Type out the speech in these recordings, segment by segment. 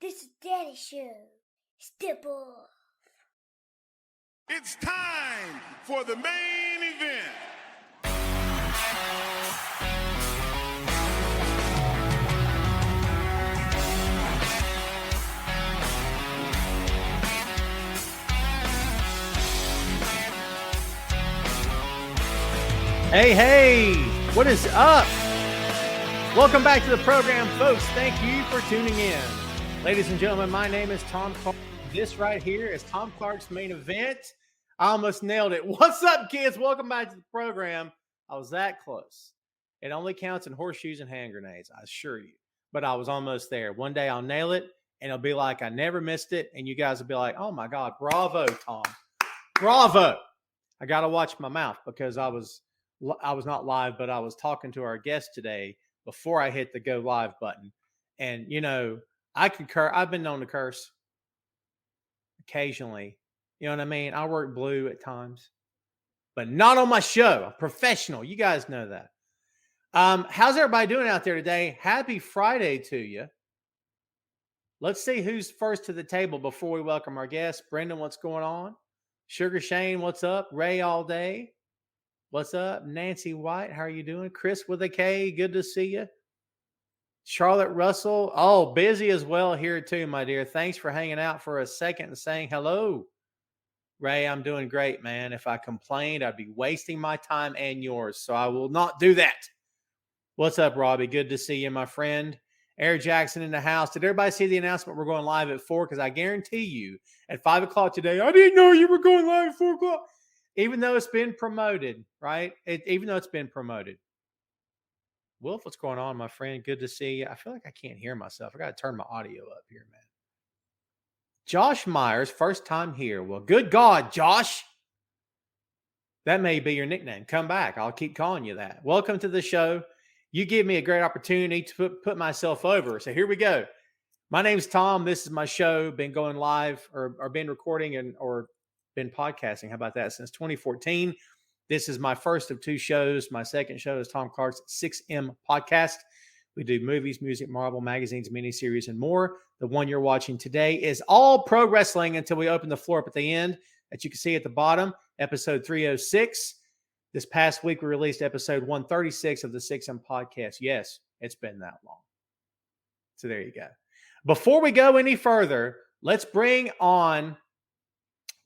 This is Daddy Show. Step off. It's time for the main event. Hey, what is up? Welcome back to the program, folks. Thank you for tuning in. Ladies and gentlemen, my name is Tom Clark. This right here is Tom Clark's main event. I almost nailed it. What's up, kids? Welcome back to the program. I was that close. It only counts in horseshoes and hand grenades, I assure you. But I was almost there. One day I'll nail it, and it'll be like I never missed it, and you guys will be like, oh, my God, bravo, Tom. Bravo. I got to watch my mouth because I was not live, but I was talking to our guest today before I hit the go live button. And, you know, I concur. I've been known to curse occasionally. You know what I mean? I work blue at times, but not on my show. I'm professional. You guys know that. How's everybody doing out there today? Happy Friday to you. Let's see who's first to the table before we welcome our guest. Brendan, what's going on? Sugar Shane, what's up? Ray all day. What's up? Nancy White, how are you doing? Chris with a K, good to see you. Charlotte Russell, oh, busy as well here too, my dear. Thanks for hanging out for a second and saying hello. Ray, I'm doing great, man. If I complained, I'd be wasting my time and yours, so I will not do that. What's up, Robbie? Good to see you, my friend. Eric Jackson in the house. Did everybody see the announcement? We're going live at 4 because I guarantee you at 5 o'clock today, I didn't know you were going live at 4 o'clock. Even though it's been promoted, right? Even though it's been promoted. Wolf, what's going on, my friend? Good to see you. I feel like I can't hear myself. I got to turn my audio up here, man. Josh Myers, first time here. Well, good God, Josh. That may be your nickname. Come back. I'll keep calling you that. Welcome to the show. You give me a great opportunity to put myself over. So here we go. My name's Tom. This is my show. Been going live or been recording or been podcasting. How about that? Since 2014. This is my first of 2 shows. My second show is Tom Clark's 6M podcast. We do movies, music, Marvel, magazines, miniseries, and more. The one you're watching today is all pro wrestling until we open the floor up at the end that you can see at the bottom, episode 306. This past week, we released episode 136 of the 6M podcast. Yes, it's been that long. So there you go. Before we go any further, let's bring on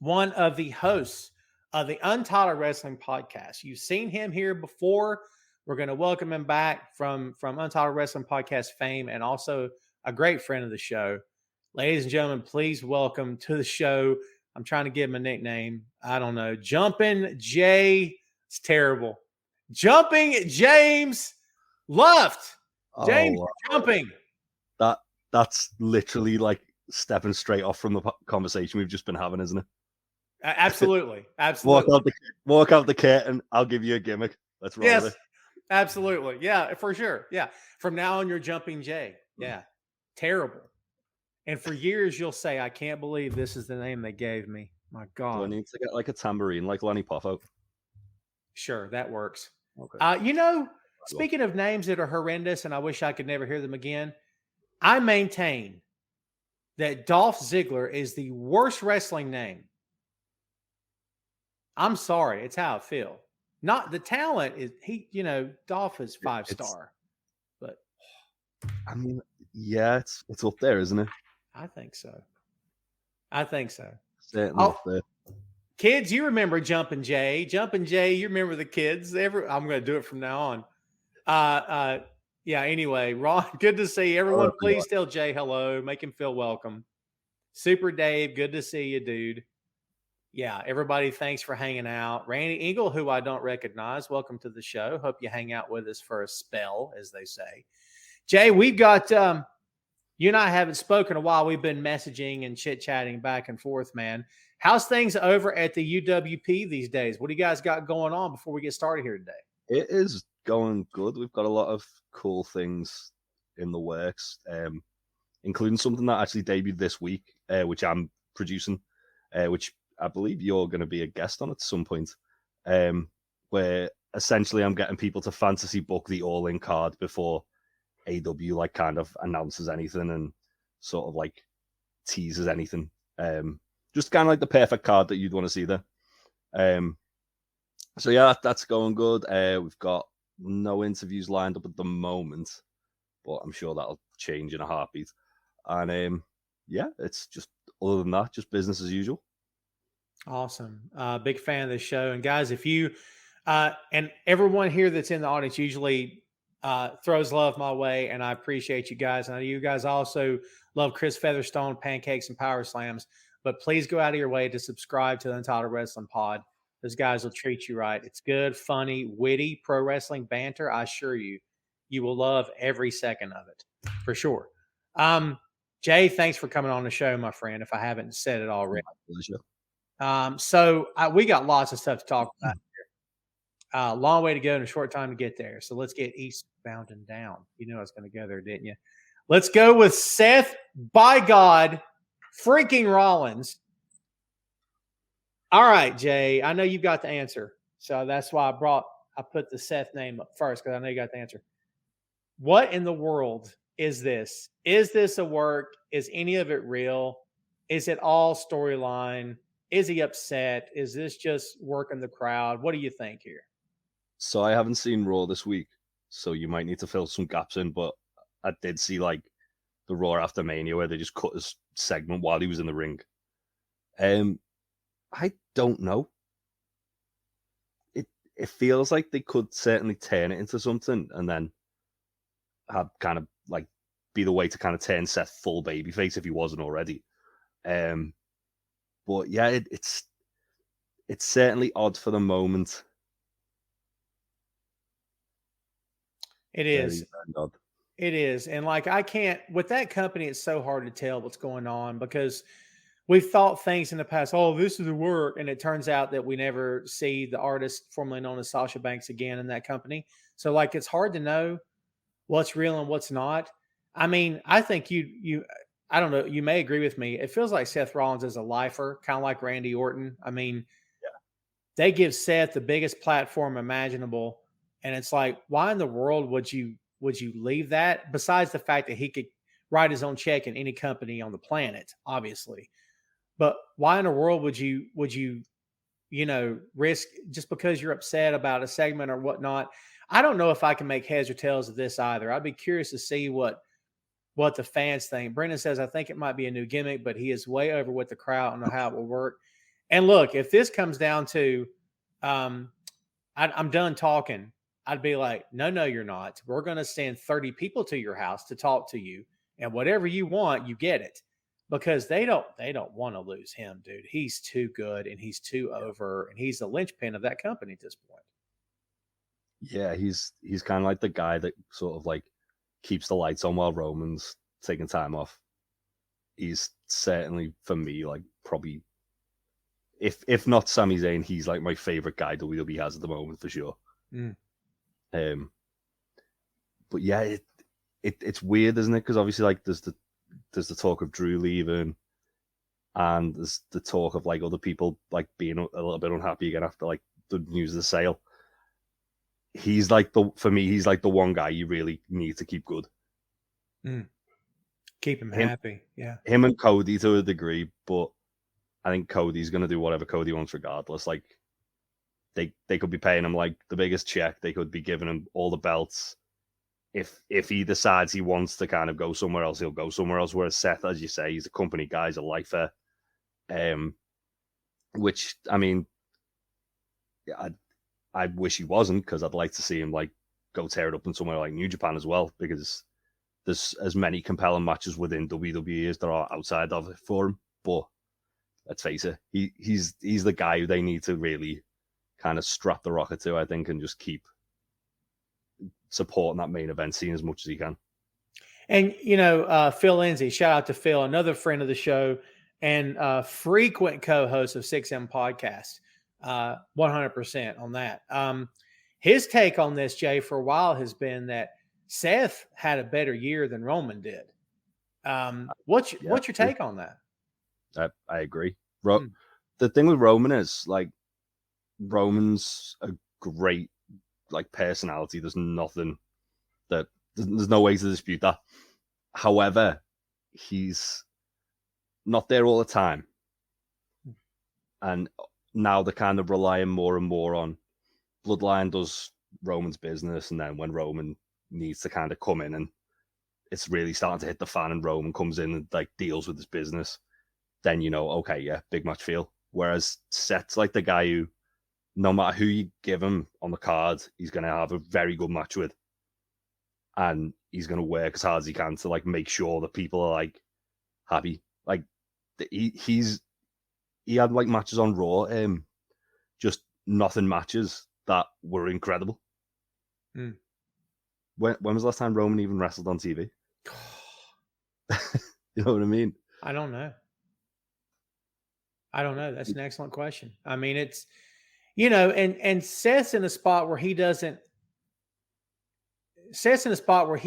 one of the hosts of the Untitled Wrestling Podcast. You've seen him here before. We're going to welcome him back from Untitled Wrestling Podcast fame and also a great friend of the show. Ladies and gentlemen, please welcome to the show. I'm trying to give him a nickname. I don't know. Jumping Jay. It's terrible. Jumping James Luft. James Jumping. That's literally like stepping straight off from the conversation we've just been having, isn't it? Absolutely. Absolutely. Walk out the curtain. I'll give you a gimmick. Let's roll with it. Absolutely. Yeah, for sure. Yeah. From now on, you're Jumping Jay. Yeah. Terrible. And for years, you'll say, I can't believe this is the name they gave me. My God. Do I need to get like a tambourine like Lenny Poffo? Sure. That works. Okay. Speaking of names that are horrendous and I wish I could never hear them again, I maintain that Dolph Ziggler is the worst wrestling name. I'm sorry. It's how I feel. Not the talent is Dolph is 5-star, but I mean, yeah, it's up there, isn't it? I think so. Certainly up there. Kids, you remember Jumpin' Jay. Jumpin' Jay, you remember the kids. I'm going to do it from now on. Yeah, anyway, Ron, good to see you. Everyone, please tell Jay hello. Make him feel welcome. Super Dave, good to see you, dude. Yeah, everybody, thanks for hanging out. Randy Engel, who I don't recognize, welcome to the show. Hope you hang out with us for a spell, as they say. Jay, we've got you and I haven't spoken a while. We've been messaging and chit-chatting back and forth, man. How's things over at the UWP these days? What do you guys got going on before we get started here today? It is going good. We've got a lot of cool things in the works, including something that actually debuted this week, which I'm producing, which I believe you're going to be a guest on at some point, where essentially I'm getting people to fantasy book the all-in card before AW like kind of announces anything and sort of like teases anything. Just kind of like the perfect card that you'd want to see there. So yeah, that's going good. We've got no interviews lined up at the moment, but I'm sure that'll change in a heartbeat. And yeah, it's just, other than that, just business as usual. Awesome. Big fan of the show. And guys, if you and everyone here that's in the audience usually throws love my way, and I appreciate you guys. And I know you guys also love Chris Featherstone, pancakes, and power slams. But please go out of your way to subscribe to the Untitled Wrestling Pod. Those guys will treat you right. It's good, funny, witty pro wrestling banter. I assure you, you will love every second of it for sure. Jay, thanks for coming on the show, my friend. If I haven't said it already. So we got lots of stuff to talk about here. Long way to go and a short time to get there. So let's get eastbound and down. You knew I was going to go there, didn't you? Let's go with Seth, by God, freaking Rollins. All right, Jay, I know you've got the answer. So that's why I put the Seth name up first, because I know you got the answer. What in the world is this? Is this a work? Is any of it real? Is it all storyline? Is he upset? Is this just working the crowd? What do you think here? So I haven't seen Raw this week, so you might need to fill some gaps in, but I did see like the Raw after Mania where they just cut his segment while he was in the ring. I don't know. It feels like they could certainly turn it into something and then have kind of like be the way to kind of turn Seth full babyface if he wasn't already. But yeah, it's certainly odd for the moment. It is. Very odd. It is. And like, I can't, with that company, it's so hard to tell what's going on because we've thought things in the past, oh, this is the work. And it turns out that we never see the artist formerly known as Sasha Banks again in that company. So like, it's hard to know what's real and what's not. I mean, I think I don't know, you may agree with me. It feels like Seth Rollins is a lifer, kind of like Randy Orton. I mean, they give Seth the biggest platform imaginable. And it's like, why in the world would you leave that? Besides the fact that he could write his own check in any company on the planet, obviously. But why in the world would you, risk just because you're upset about a segment or whatnot? I don't know if I can make heads or tails of this either. I'd be curious to see what the fans think. Brendan says, I think it might be a new gimmick, but he is way over with the crowd. I don't know how it will work. And look, if this comes down to, I'm done talking, I'd be like, no, you're not. We're going to send 30 people to your house to talk to you, and whatever you want, you get it, because they don't want to lose him, dude. He's too good and he's too over, and he's the linchpin of that company at this point. Yeah, he's kind of like the guy that sort of like keeps the lights on while Roman's taking time off. He's certainly, for me, like probably, if not Sami Zayn, he's like my favorite guy WWE has at the moment for sure. But yeah, it's weird, isn't it? Because obviously, like there's the talk of Drew leaving, and there's the talk of like other people like being a little bit unhappy again after like the news of the sale. He's like for me, he's like the one guy you really need to keep good. Keep him happy. Yeah. Him and Cody to a degree, but I think Cody's going to do whatever Cody wants regardless. Like they could be paying him like the biggest check. They could be giving him all the belts. If he decides he wants to kind of go somewhere else, he'll go somewhere else. Whereas Seth, as you say, he's a company guy, he's a lifer. Which, I mean, I wish he wasn't, because I'd like to see him like go tear it up in somewhere like New Japan as well, because there's as many compelling matches within WWE as there are outside of it for him. But let's face it, he's the guy who they need to really kind of strap the rocket to, I think, and just keep supporting that main event scene as much as he can. And, Phil Lindsay, shout out to Phil, another friend of the show and frequent co-host of 6M Podcast. 100% on that. His take on this, Jay, for a while has been that Seth had a better year than Roman did. What's your take on that? I agree. The thing with Roman is like Roman's a great like personality. There's nothing there's no way to dispute that. However, he's not there all the time. And now they're kind of relying more and more on Bloodline does Roman's business, and then when Roman needs to kind of come in and it's really starting to hit the fan and Roman comes in and like deals with his business, then okay, yeah, big match feel. Whereas Seth's like the guy who, no matter who you give him on the card, he's going to have a very good match with. And he's going to work as hard as he can to like make sure that people are like happy. Like he had like matches on Raw, just nothing matches that were incredible. Mm. When was the last time Roman even wrestled on TV? You know what I mean? I don't know. That's an excellent question. I mean, it's, and Seth's in a spot where he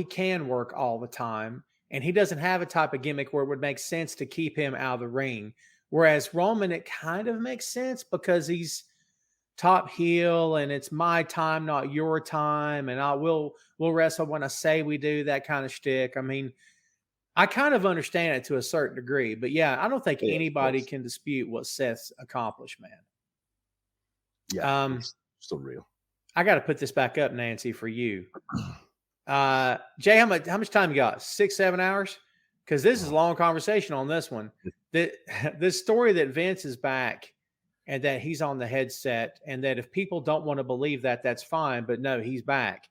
can work all the time, and he doesn't have a type of gimmick where it would make sense to keep him out of the ring. Whereas Roman, it kind of makes sense because he's top heel and it's my time, not your time. And we'll wrestle when I say we do, that kind of shtick. I mean, I kind of understand it to a certain degree, but yeah, I don't think anybody can dispute what Seth's accomplished, man. Yeah, it's unreal. I got to put this back up, Nancy, for you. Jay, how much time you got? 6-7 hours? Because this is a long conversation on this one. This story that Vince is back and that he's on the headset, and that if people don't want to believe that, that's fine. But no, he's back.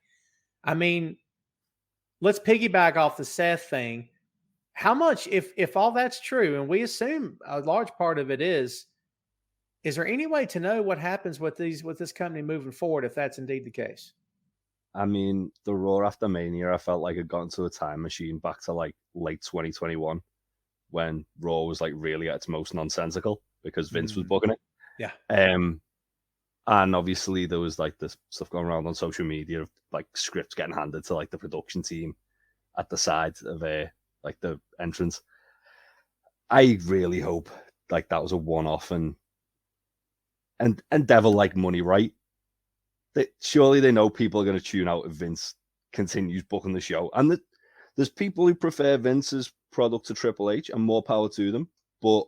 I mean, let's piggyback off the Seth thing. How much, if all that's true, and we assume a large part of it is there any way to know what happens with this company moving forward if that's indeed the case? I mean, the Raw after Mania, I felt like it got into a time machine back to like late 2021 when Raw was like really at its most nonsensical because Vince was booking it. Yeah. And obviously there was like this stuff going around on social media of like scripts getting handed to like the production team at the side of like the entrance. I really hope like that was a one-off and Devil like money, right? Surely they know people are going to tune out if Vince continues booking the show. And there's people who prefer Vince's product to Triple H, and more power to them. But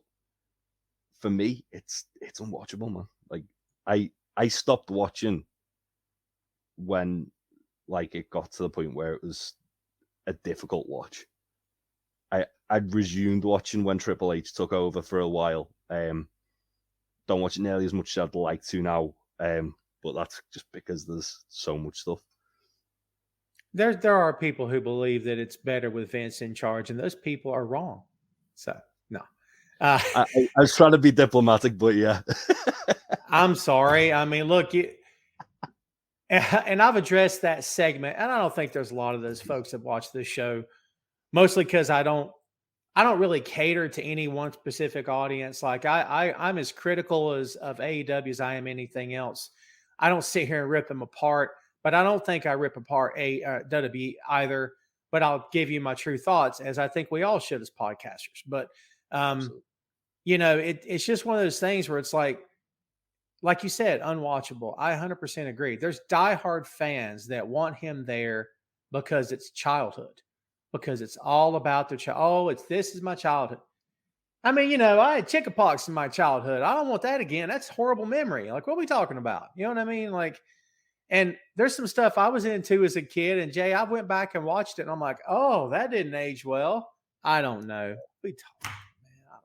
for me, it's unwatchable, man. Like I stopped watching when like it got to the point where it was a difficult watch. I'd resumed watching when Triple H took over for a while. Don't watch it nearly as much as I'd like to now. But that's just because there's so much stuff. There are people who believe that it's better with Vince in charge, and those people are wrong. So, no. I was trying to be diplomatic, but yeah. I'm sorry. I mean, look, and I've addressed that segment, and I don't think there's a lot of those folks that watch this show, mostly because I don't really cater to any one specific audience. Like I'm as critical of AEW as I am anything else. I don't sit here and rip them apart, but I don't think I rip apart WWE either. But I'll give you my true thoughts, as I think we all should as podcasters. But it's just one of those things where it's like you said, unwatchable. I 100% agree. There's diehard fans that want him there because it's childhood, because it's all about their child. Oh, this is my childhood. I mean, I had chickenpox in my childhood. I don't want that again. That's horrible memory. Like, what are we talking about? You know what I mean? Like, and there's some stuff I was into as a kid. And Jay, I went back and watched it, and I'm like, oh, that didn't age well. I don't know. I don't know.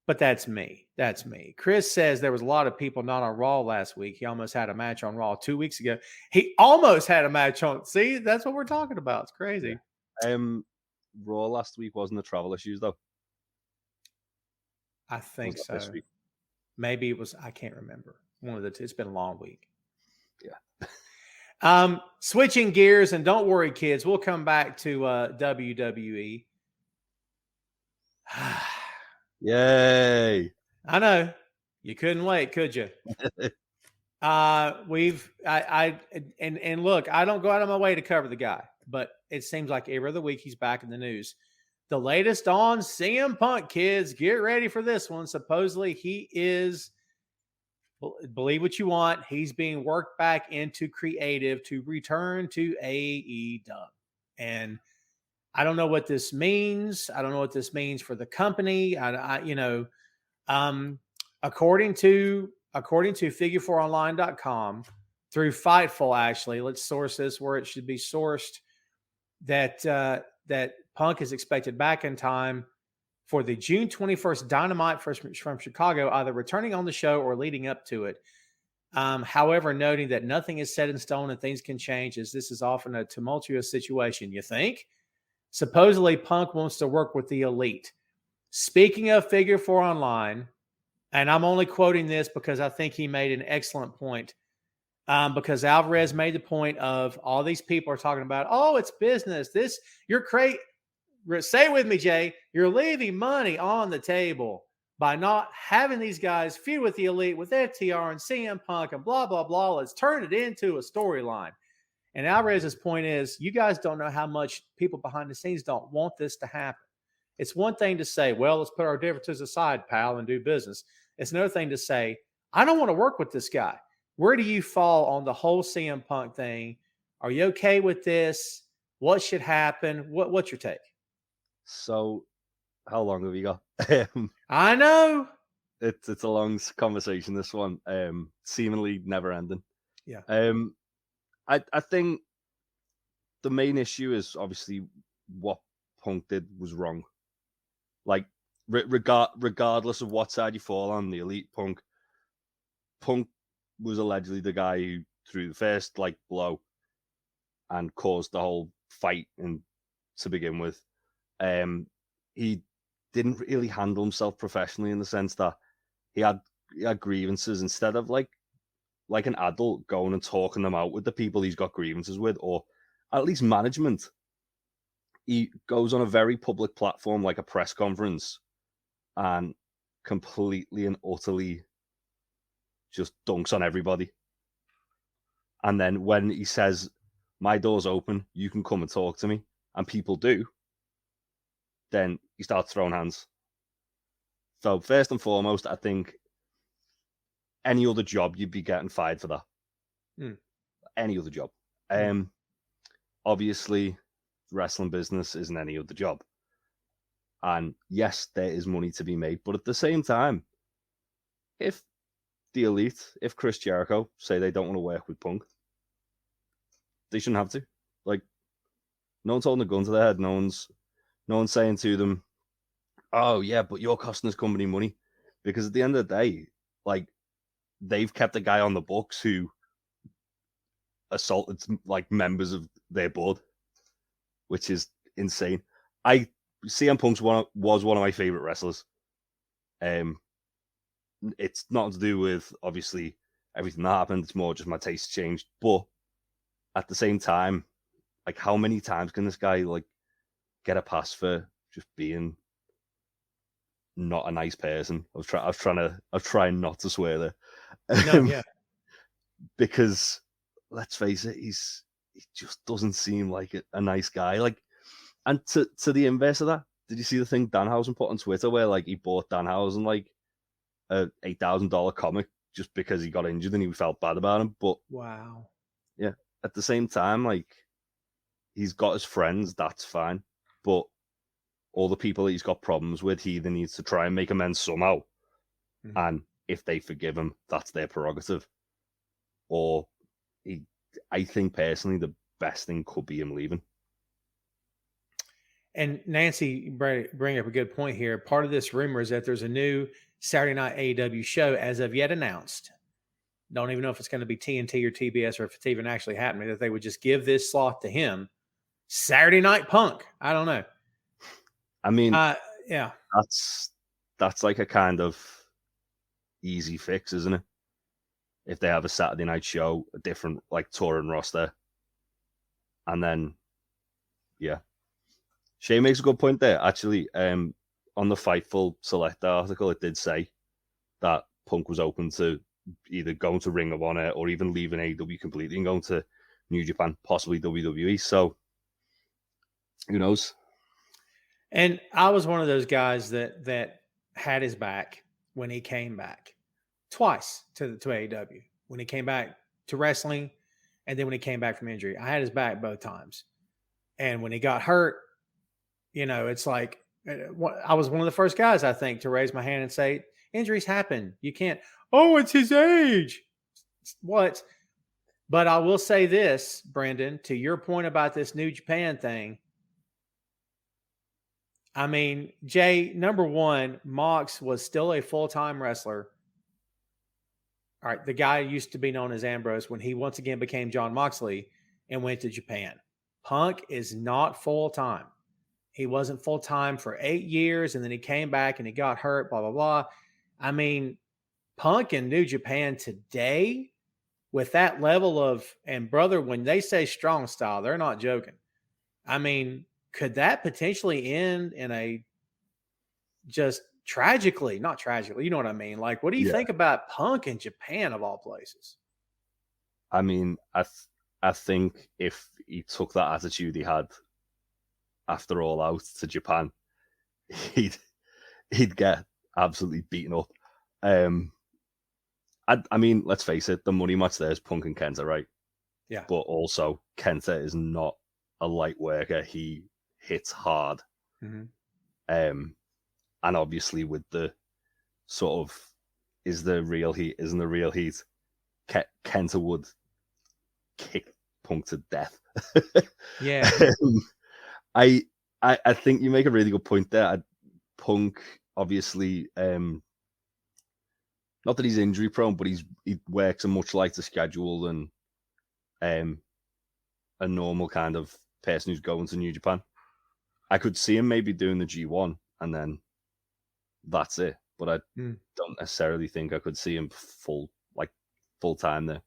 But that's me. That's me. Chris says there was a lot of people not on Raw last week. He almost had a match on Raw 2 weeks ago. He almost had a match on. See, that's what we're talking about. It's crazy. Raw last week wasn't the travel issues though. I think so. Maybe it was. I can't remember. One of the two. It's been a long week. Yeah. Switching gears, and don't worry, kids. We'll come back to WWE. Yay! I know you couldn't wait, could you? And look, I don't go out of my way to cover the guy, but it seems like every other week he's back in the news. The latest on CM Punk, kids, get ready for this one. Supposedly he is, believe what you want, he's being worked back into creative to return to AEW. And I don't know what this means. I don't know what this means for the company. According to figure4online.com through Fightful, actually, let's source this where it should be sourced, that Punk is expected back in time for the June 21st Dynamite from Chicago, either returning on the show or leading up to it. However, noting that nothing is set in stone and things can change, as this is often a tumultuous situation. You think? Supposedly, Punk wants to work with the Elite. Speaking of Figure 4 Online, and I'm only quoting this because I think he made an excellent point. Because Alvarez made the point of all these people are talking about, oh, it's business. You're crazy. Say it with me, Jay. You're leaving money on the table by not having these guys feud with the Elite, with FTR and CM Punk and blah, blah, blah. Let's turn it into a storyline. And Alvarez's point is, you guys don't know how much people behind the scenes don't want this to happen. It's one thing to say, well, let's put our differences aside, pal, and do business. It's another thing to say, I don't want to work with this guy. Where do you fall on the whole CM Punk thing? Are you okay with this? What should happen? What's your take? So, how long have you got? I know. It's a long conversation, this one. Seemingly never ending. Yeah. I think the main issue is obviously what Punk did was wrong. Like, regardless of what side you fall on, the Elite, Punk was allegedly the guy who threw the first blow and caused the whole fight to begin with. He didn't really handle himself professionally in the sense that he had grievances. Instead of like an adult going and talking them out with the people he's got grievances with, or at least management, he goes on a very public platform like a press conference and completely and utterly just dunks on everybody. And then when he says, my door's open, you can come and talk to me, and people do, then he starts throwing hands. So first and foremost, I think any other job, you'd be getting fired for that. Any other job. Obviously, wrestling business isn't any other job. And yes, there is money to be made. But at the same time, if the Elite, if Chris Jericho say they don't want to work with Punk, they shouldn't have to. Like, no one's holding a gun to their head. No one's saying to them, oh yeah, but you're costing this company money. Because at the end of the day, like, they've kept a guy on the books who assaulted members of their board, which is insane. CM Punk was one of my favorite wrestlers. It's not to do with obviously everything that happened. It's more just my taste changed. But at the same time, like, how many times can this guy get a pass for just being not a nice person? I was trying not to swear there. No, yeah. Because let's face it, he just doesn't seem like a nice guy. Like, and to the inverse of that, did you see the thing Danhausen put on Twitter where he bought Danhausen a $8,000 comic just because he got injured and he felt bad about him? But wow, yeah, at the same time, he's got his friends, that's fine, but all the people that he's got problems with, he either needs to try and make amends somehow, and if they forgive him, that's their prerogative. Or I think personally the best thing could be him leaving. And Nancy bring up a good point here. Part of this rumor is that there's a new Saturday night AEW show as of yet announced. Don't even know if it's going to be TNT or TBS or if it's even actually happening, that they would just give this slot to him. Saturday Night Punk. I don't know. I mean, yeah. That's like a kind of easy fix, isn't it? If they have a Saturday night show, a different touring roster, and then yeah. Shay makes a good point there. Actually, on the Fightful Select article, it did say that Punk was open to either going to Ring of Honor or even leaving AEW completely and going to New Japan, possibly WWE. So, who knows? And I was one of those guys that had his back when he came back twice to AEW. When he came back to wrestling, and then when he came back from injury, I had his back both times. And when he got hurt, it's like I was one of the first guys, I think, to raise my hand and say, injuries happen. You can't, oh, it's his age. What? But I will say this, Brendan, to your point about this New Japan thing. I mean, Jay, number one, Mox was still a full-time wrestler. All right, the guy used to be known as Ambrose when he once again became John Moxley and went to Japan. Punk is not full-time. He wasn't full-time for 8 years, and then he came back and he got hurt, blah, blah, blah. I mean, Punk in New Japan today with that level of, and brother, when they say strong style, they're not joking. I mean, could that potentially end in a just tragically, not tragically, you know what I mean? Like, what do you think about Punk in Japan of all places? I mean, I think if he took that attitude he had after All Out to Japan, he'd get absolutely beaten up. I mean, let's face it, the money match there is Punk and Kenta, right? Yeah. But also, Kenta is not a light worker. He hits hard. Mm-hmm. And obviously with the sort of, is the real heat, isn't the real heat, Kenta would kick Punk to death. Yeah. I think you make a really good point there. Punk, obviously, not that he's injury prone, but he works a much lighter schedule than a normal kind of person who's going to New Japan. I could see him maybe doing the G1 and then that's it. But I don't necessarily think I could see him full time there.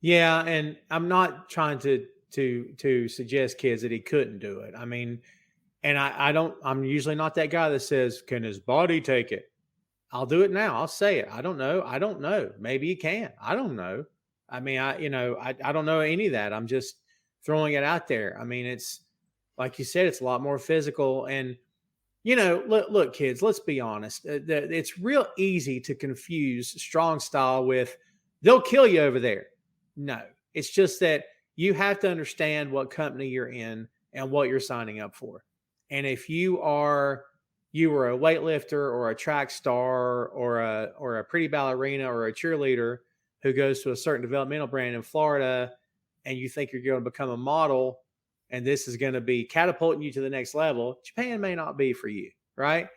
Yeah, and I'm not trying to suggest kids that he couldn't do it. I mean, and I'm usually not that guy that says, can his body take it? I'll do it now. I'll say it. I don't know. Maybe he can. I don't know. I mean, I don't know any of that. I'm just throwing it out there. I mean, it's like you said, it's a lot more physical. And, look, kids, let's be honest. It's real easy to confuse strong style with they'll kill you over there. No, it's just that you have to understand what company you're in and what you're signing up for. And if you were a weightlifter or a track star or a pretty ballerina or a cheerleader who goes to a certain developmental brand in Florida and you think you're going to become a model and this is going to be catapulting you to the next level, Japan may not be for you, right?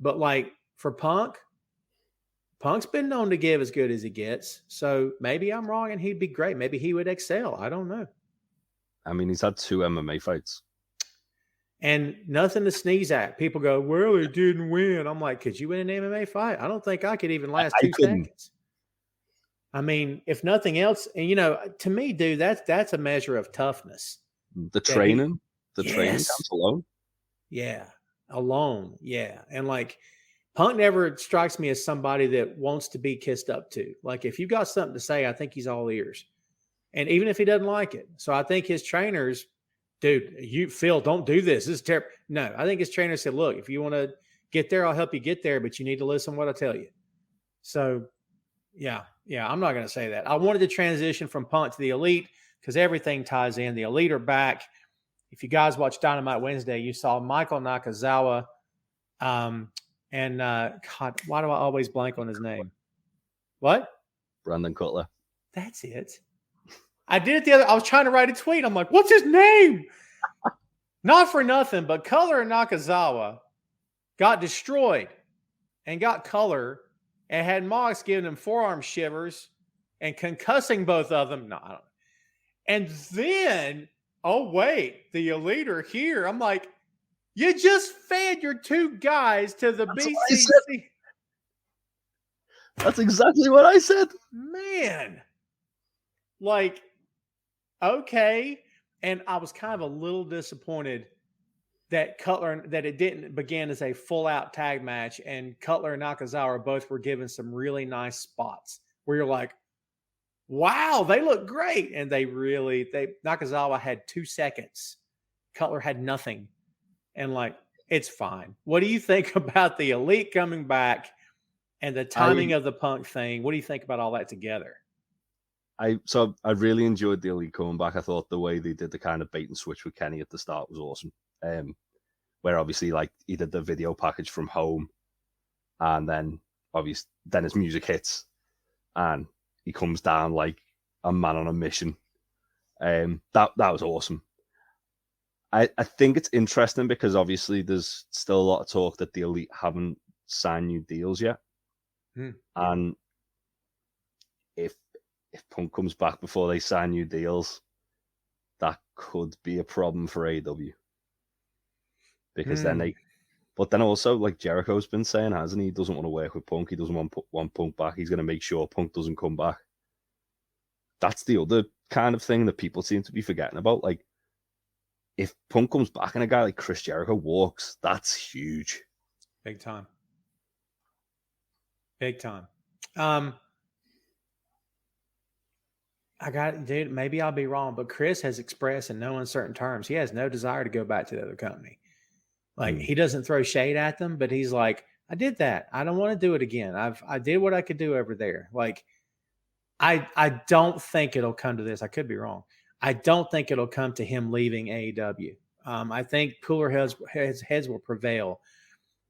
But like for Punk's been known to give as good as he gets. So maybe I'm wrong and he'd be great. Maybe he would excel. I don't know. I mean, he's had 2 MMA fights. And nothing to sneeze at. People go, well, he didn't win. I'm like, could you win an MMA fight? I don't think I could even last 2 seconds. I mean, if nothing else, and to me, dude, that's a measure of toughness. The training camps alone. Yeah, alone. Yeah. And like Punk never strikes me as somebody that wants to be kissed up to. Like if you got something to say, I think he's all ears. And even if he doesn't like it. So I think his trainers, dude, Phil, don't do this. This is terrible. No, I think his trainer said, look, if you want to get there, I'll help you get there, but you need to listen to what I tell you. So, yeah, I'm not going to say that. I wanted to transition from Punk to the Elite because everything ties in. The Elite are back. If you guys watched Dynamite Wednesday, you saw Michael Nakazawa. God, why do I always blank on his name? What? Brandon Cutler. That's it. I did it I was trying to write a tweet. I'm like, what's his name? Not for nothing, but Cutler and Nakazawa got destroyed and got Cutler and had Mox giving him forearm shivers and concussing both of them. No, I don't know. And then, oh, wait, the Elite are here. I'm like, you just fed your 2 guys to the BCC. That's exactly what I said. Man. Like, okay. And I was kind of a little disappointed that it didn't begin as a full out tag match and Cutler and Nakazawa both were given some really nice spots where you're like, wow, they look great. And Nakazawa had 2 seconds. Cutler had nothing. And like, it's fine. What do you think about the Elite coming back and the timing of the Punk thing? What do you think about all that together? I really enjoyed the Elite coming back. I thought the way they did the kind of bait and switch with Kenny at the start was awesome. where obviously like he did the video package from home, and then obviously then his music hits, and he comes down like a man on a mission. That was awesome. I think it's interesting because obviously there's still a lot of talk that the Elite haven't signed new deals yet. And if Punk comes back before they sign new deals, that could be a problem for AEW. Because but then also, like Jericho's been saying, hasn't he? He doesn't want to work with Punk. He doesn't want Punk back. He's going to make sure Punk doesn't come back. That's the other kind of thing that people seem to be forgetting about. Like, if Punk comes back and a guy like Chris Jericho walks, that's huge. Big time. Big time. Dude, maybe I'll be wrong, but Chris has expressed in no uncertain terms he has no desire to go back to the other company. Like, he doesn't throw shade at them, but he's like, I did that. I don't want to do it again. I did what I could do over there. Like, I don't think it'll come to this. I could be wrong. I don't think it'll come to him leaving AEW. I think cooler heads will prevail.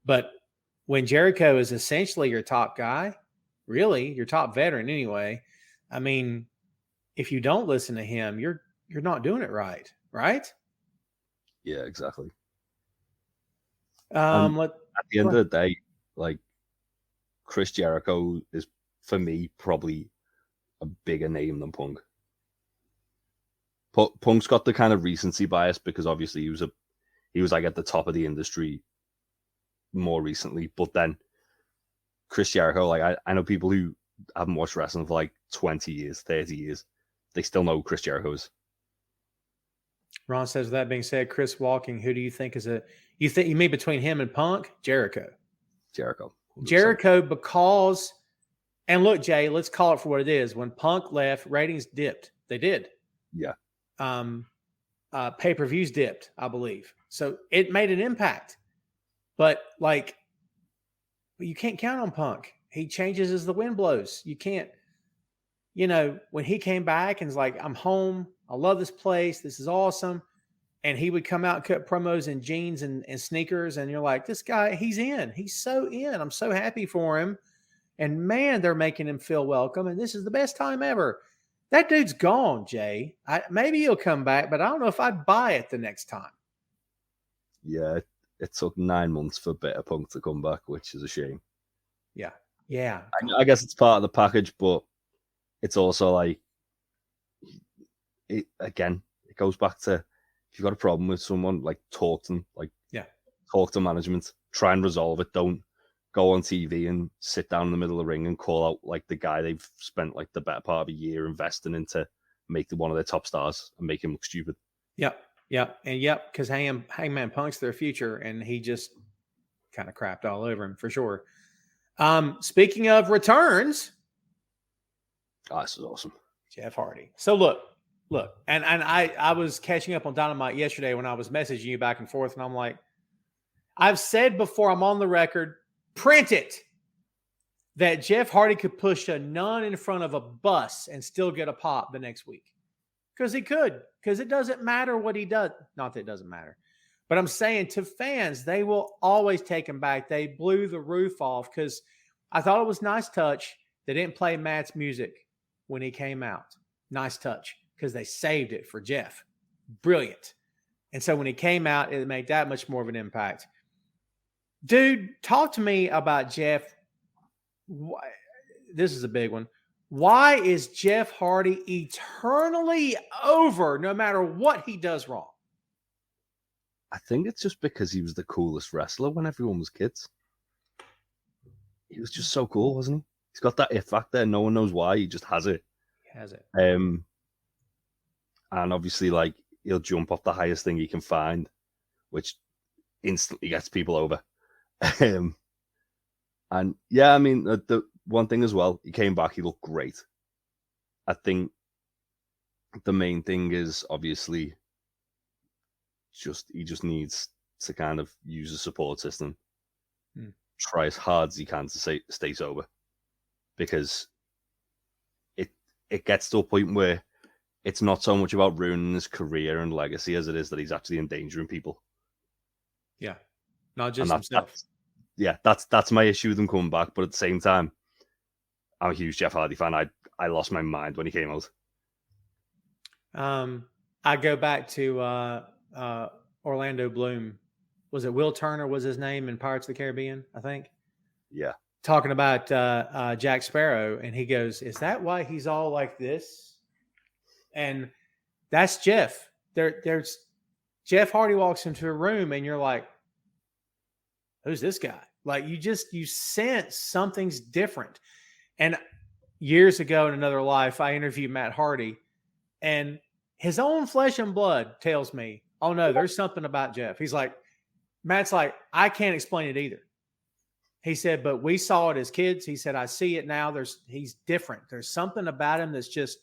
But when Jericho is essentially your top guy, really your top veteran anyway, I mean, if you don't listen to him, you're not doing it right, right? Yeah, exactly. At the end of the day, like Chris Jericho is for me probably a bigger name than Punk. Punk's got the kind of recency bias because obviously he was like at the top of the industry more recently, but then Chris Jericho, like I know people who haven't watched wrestling for like 20 years, 30 years, they still know who Chris Jericho is. Ron says, with that being said, Chris walking, who do you think is you mean between him and Punk? Jericho. 100%. Jericho, because, and look, Jay, let's call it for what it is. When Punk left, ratings dipped. They did. Yeah. Pay-per-views dipped, I believe. So it made an impact. But like, you can't count on Punk. He changes as the wind blows. You can't, when he came back and was like, I'm home. I love this place. This is awesome. And he would come out and cut promos in jeans and sneakers. And you're like, this guy, he's in. He's so in. I'm so happy for him. And man, they're making him feel welcome. And this is the best time ever. That dude's gone, Jay. Maybe he'll come back, but I don't know if I'd buy it the next time. Yeah, it took 9 months for Better Punk to come back, which is a shame. Yeah. Yeah. I guess it's part of the package, but it's also like, it goes back to, if you've got a problem with someone, like talk to them, talk to management, try and resolve it. Don't go on TV and sit down in the middle of the ring and call out like the guy they've spent like the better part of a year investing into make one of their top stars and make him look stupid. Yep. Because Hangman Punk's their future, and he just kind of crapped all over him for sure. Speaking of returns, this is awesome. Jeff Hardy. So look, and I was catching up on Dynamite yesterday when I was messaging you back and forth, and I'm like, I've said before, I'm on the record, print it, that Jeff Hardy could push a nun in front of a bus and still get a pop the next week. Because he could. Because it doesn't matter what he does. Not that it doesn't matter. But I'm saying to fans, they will always take him back. They blew the roof off because I thought it was nice touch. They didn't play Matt's music when he came out. Nice touch. Because they saved it for Jeff. Brilliant. And so when he came out, it made that much more of an impact. Dude, talk to me about Jeff. This is a big one. Why is Jeff Hardy eternally over no matter what he does wrong? I think it's just because he was the coolest wrestler when everyone was kids. He was just so cool, wasn't he? He's got that it factor. No one knows why. He just has it. He has it. And obviously, like, he'll jump off the highest thing he can find, which instantly gets people over. And yeah, I mean, the one thing as well, he came back, he looked great. I think the main thing is obviously he just needs to kind of use a support system, try as hard as he can to stay sober, because it gets to a point where it's not so much about ruining his career and legacy as it is that he's actually endangering people. Yeah. not just himself. That's my issue with him coming back. But at the same time, I'm a huge Jeff Hardy fan. I lost my mind when he came out. I go back to Orlando Bloom. Was it Will Turner was his name in Pirates of the Caribbean, I think? Yeah. Talking about Jack Sparrow, and he goes, is that why he's all like this? And that's Jeff. There's Jeff Hardy walks into a room, and you're like, who's this guy? Like, you sense something's different. And years ago in another life, I interviewed Matt Hardy, and his own flesh and blood tells me, oh no, there's something about Jeff. He's like, Matt's like, I can't explain it either. He said, but we saw it as kids. He said, I see it now. He's different. There's something about him that's just,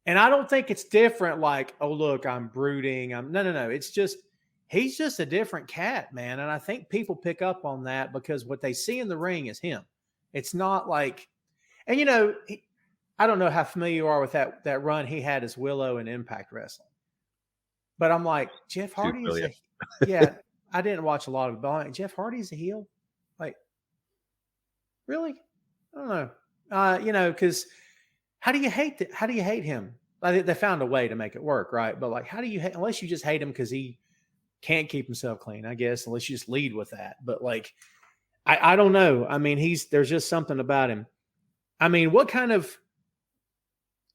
and I don't think it's different like, oh, look, I'm brooding. No. It's just, he's just a different cat, man. And I think people pick up on that because what they see in the ring is him. It's not like, and I don't know how familiar you are with that run he had as Willow in Impact Wrestling. But I'm like, Jeff Hardy is yeah, I didn't watch a lot of it, but I'm like, Jeff Hardy's a heel? Like, really? I don't know. Because how do you hate him? Like, they found a way to make it work, right? But like, how do you hate, unless you just hate him because he can't keep himself clean, I guess, unless you just lead with that. But like, I don't know. I mean, there's just something about him. I mean, what kind of,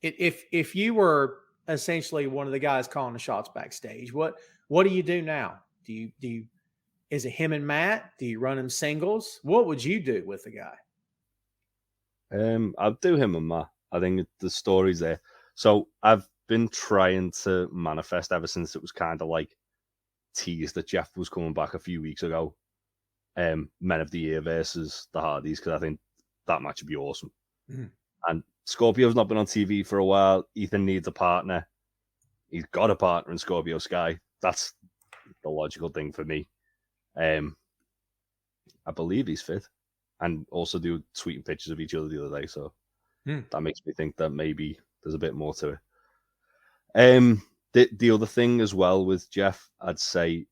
if you were essentially one of the guys calling the shots backstage, what do you do now? Do you is it him and Matt? Do you run him singles? What would you do with the guy? I'd do him and Matt. I think the story's there. So I've been trying to manifest ever since it was kind of like teased that Jeff was coming back a few weeks ago. Men of the Year versus the Hardys, because I think that match would be awesome. Mm. And Scorpio's not been on TV for a while. Ethan needs a partner. He's got a partner in Scorpio Sky. That's the logical thing for me. I believe he's fit, and also do tweeting pictures of each other the other day. So that makes me think that maybe there's a bit more to it. The other thing as well with Jeff, I'd say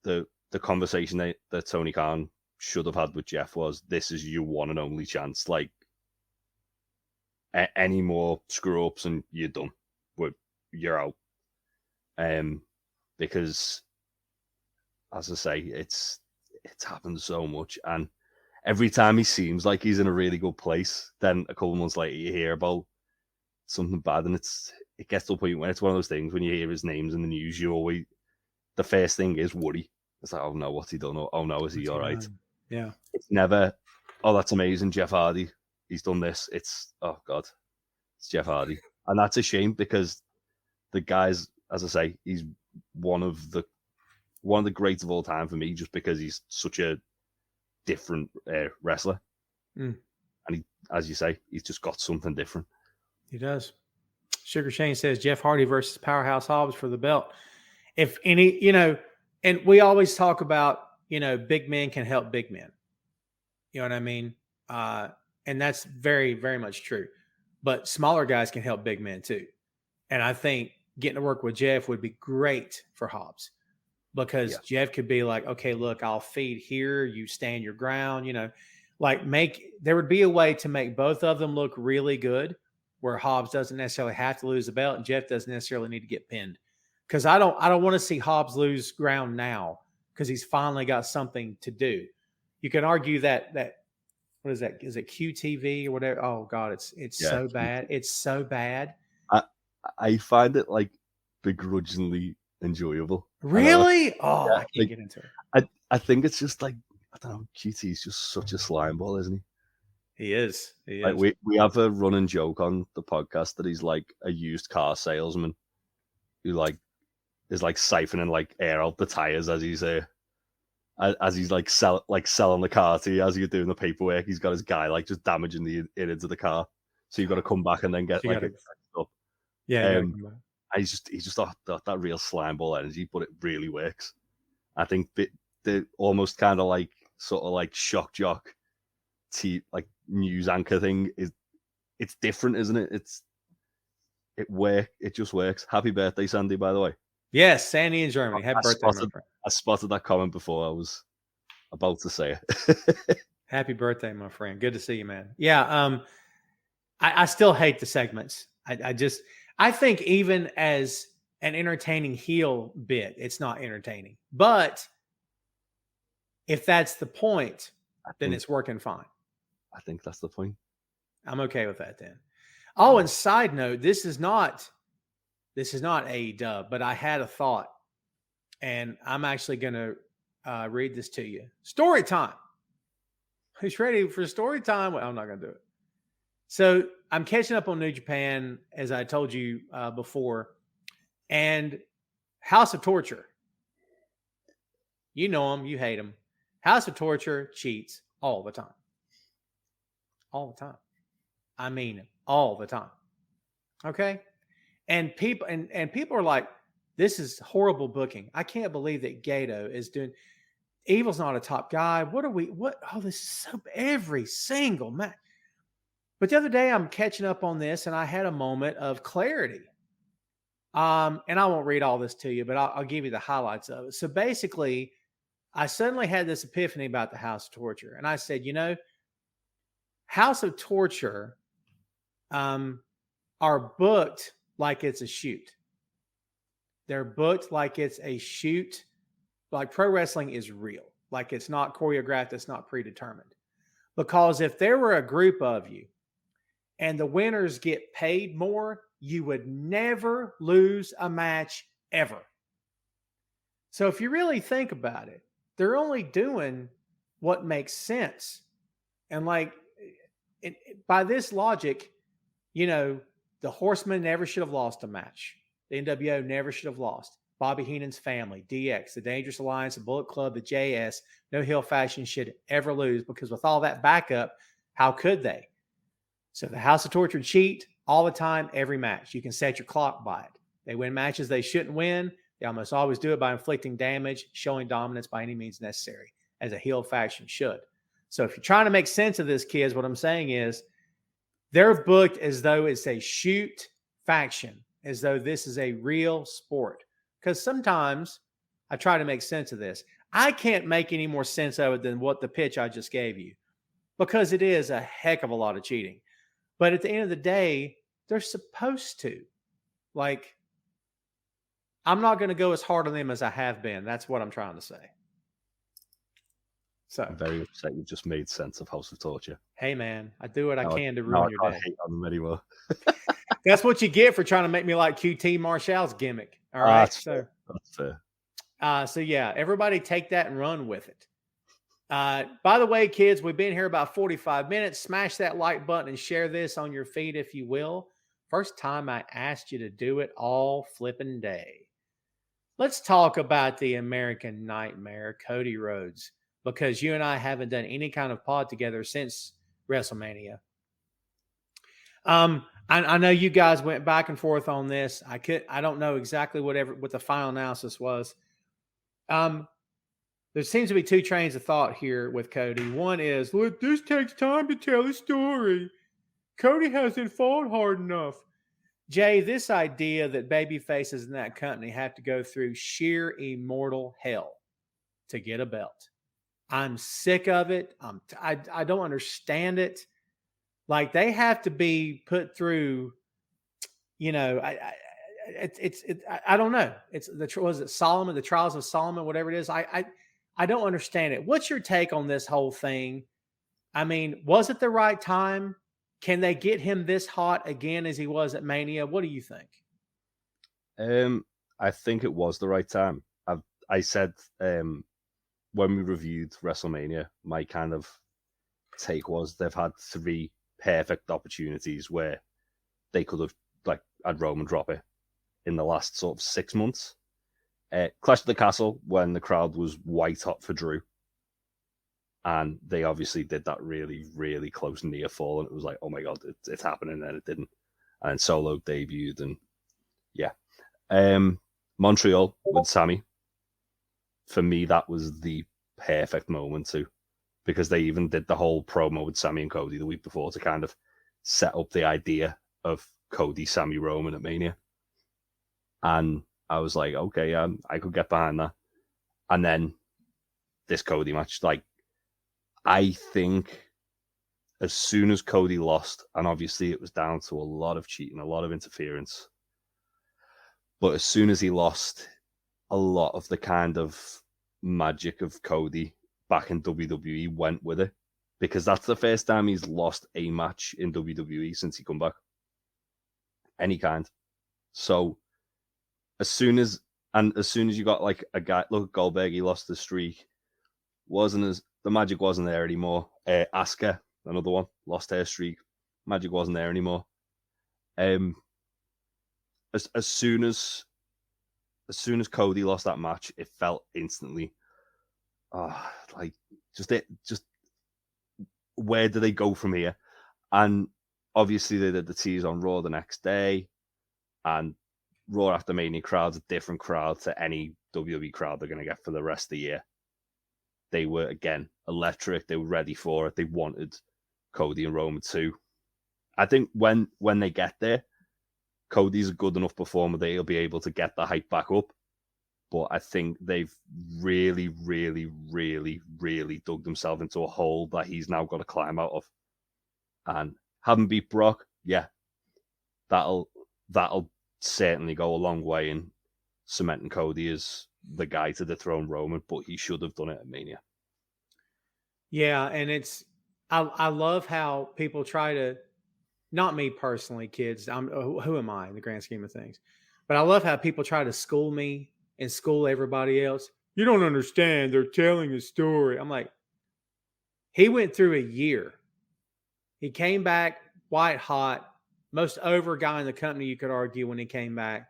the conversation that Tony Khan should have had with Jeff was, this is your one and only chance. Like, any more screw ups and you're done. You're out. Because, as I say, it's happened so much, and every time he seems like he's in a really good place, then a couple of months later you hear about something bad, and it gets to a point when it's one of those things when you hear his names in the news, the first thing is worry. It's like, oh no, what's he done? Oh no, is he all right? Yeah. It's never, oh, that's amazing, Jeff Hardy, he's done this. It's, oh God, it's Jeff Hardy. And that's a shame, because the guy's, as I say, he's one of the greats of all time for me, just because he's such a different wrestler. And he, as you say, he's just got something different. He does. Sugar Shane says Jeff Hardy versus Powerhouse Hobbs for the belt. If any, and we always talk about, big men can help big men. You know what I mean? And that's very, very much true. But smaller guys can help big men too. And I think getting to work with Jeff would be great for Hobbs, because Jeff could be like, okay, look, I'll feed here. You stand your ground, there would be a way to make both of them look really good, where Hobbs doesn't necessarily have to lose the belt and Jeff doesn't necessarily need to get pinned. Because I don't want to see Hobbs lose ground now, because he's finally got something to do. You can argue that what is that? Is it QTV or whatever? Oh God, it's so bad. It's so bad. I find it like begrudgingly enjoyable. Really? I can't get into it. I think it's just like, I don't know, QT is just such a slime ball, isn't he? He is. Like, we have a running joke on the podcast that he's like a used car salesman who is siphoning air out the tires as he's selling the car to you as you're doing the paperwork. He's got his guy just damaging the innards of the car, so you've got to come back and then get it up. Yeah, he's just that real slime ball energy, but it really works. I think the almost kind of sort of shock jock news anchor thing it's different, isn't it? It just works. Happy birthday, Sandy, by the way. Yes, Sandy in Germany. Happy birthday, my friend. I spotted that comment before I was about to say it. Happy birthday, my friend. Good to see you, man. Yeah. I still hate the segments. I think even as an entertaining heel bit, it's not entertaining. But if that's the point, then it's working fine. I think that's the point. I'm okay with that then. Oh, and side note, this is not AEW, but I had a thought, and I'm actually going to read this to you. Story time. Who's ready for story time? Well, I'm not going to do it. So I'm catching up on New Japan, as I told you before, and House of Torture. You know them, you hate them. House of Torture cheats all the time. All the time. I mean, all the time. Okay? And people and people are like, this is horrible booking. I can't believe that Gato is doing. Evil's not a top guy. This is so every single match. But the other day I'm catching up on this and I had a moment of clarity. And I won't read all this to you, but I'll give you the highlights of it. So basically, I suddenly had this epiphany about the House of Torture. And I said, House of Torture are booked like it's a shoot. They're booked like it's a shoot. Like pro wrestling is real. Like it's not choreographed. It's not predetermined. Because if there were a group of you and the winners get paid more, you would never lose a match ever. So if you really think about it, they're only doing what makes sense. And by this logic, the Horsemen never should have lost a match. The NWO never should have lost. Bobby Heenan's family, DX, the Dangerous Alliance, the Bullet Club, the JS, no heel faction should ever lose because with all that backup, how could they? So the House of Torture cheat all the time, every match. You can set your clock by it. They win matches they shouldn't win. They almost always do it by inflicting damage, showing dominance by any means necessary, as a heel faction should. So if you're trying to make sense of this, kids, what I'm saying is they're booked as though it's a shoot faction, as though this is a real sport. Because sometimes I try to make sense of this. I can't make any more sense of it than what the pitch I just gave you, because it is a heck of a lot of cheating. But at the end of the day, they're supposed to. I'm not going to go as hard on them as I have been. That's what I'm trying to say. So I'm very upset you just made sense of House of Torture. Hey, man, I do what I can to ruin your day. I hate on them anymore. That's what you get for trying to make me like QT Marshall's gimmick. All right. That's fair. So yeah, everybody take that and run with it. By the way, kids, we've been here about 45 minutes. Smash that like button and share this on your feed, if you will. First time I asked you to do it all flipping day. Let's talk about the American Nightmare, Cody Rhodes, because you and I haven't done any kind of pod together since WrestleMania. I know you guys went back and forth on this. I don't know exactly what the final analysis was. There seems to be two trains of thought here with Cody. One is, look, this takes time to tell a story. Cody hasn't fought hard enough. Jay, this idea that baby faces in that company have to go through sheer immortal hell to get a belt. I'm sick of it. I don't understand it. Like they have to be put through, I don't know. Was it Solomon, the trials of Solomon, whatever it is. I don't understand it. What's your take on this whole thing? I mean, was it the right time? Can they get him this hot again as he was at Mania? What do you think? I think it was the right time. I said when we reviewed WrestleMania, my kind of take was they've had 3 perfect opportunities where they could have had Roman drop it in the last sort of 6 months. Clash of the Castle, when the crowd was white hot for Drew. And they obviously did that really, really close near fall. And it was like, oh my God, it's happening. And it didn't. And then Solo debuted. And yeah. Montreal with Sammy. For me, that was the perfect moment too. Because they even did the whole promo with Sammy and Cody the week before to kind of set up the idea of Cody, Sammy, Roman at Mania. And I was like, okay, I could get behind that. And then this Cody match, like, I think as soon as Cody lost, and obviously it was down to a lot of cheating, a lot of interference, but as soon as he lost, a lot of the kind of magic of Cody back in WWE went with it, because that's the first time he's lost a match in WWE since he come back. Any kind. So as soon as you got like a guy, look at Goldberg, he lost the streak. The magic wasn't there anymore. Asuka, another one, lost her streak. Magic wasn't there anymore. As soon as Cody lost that match, it felt instantly, like just where do they go from here? And obviously they did the tease on Raw the next day, and Raw after Mania crowd's a different crowd to any WWE crowd they're going to get for the rest of the year. They were, again, electric. They were ready for it. They wanted Cody and Roman too. I think when they get there, Cody's a good enough performer that he'll be able to get the hype back up. But I think they've really, really, really, really dug themselves into a hole that he's now got to climb out of. And having beat Brock, yeah, that'll certainly go a long way in cementing Cody as the guy to dethrone Roman, but he should have done it at Mania. Yeah, and I love how people try to, not me personally, kids. Who am I in the grand scheme of things? But I love how people try to school me and school everybody else. You don't understand. They're telling a story. I'm like, he went through a year. He came back white hot, most over guy in the company, you could argue, when he came back.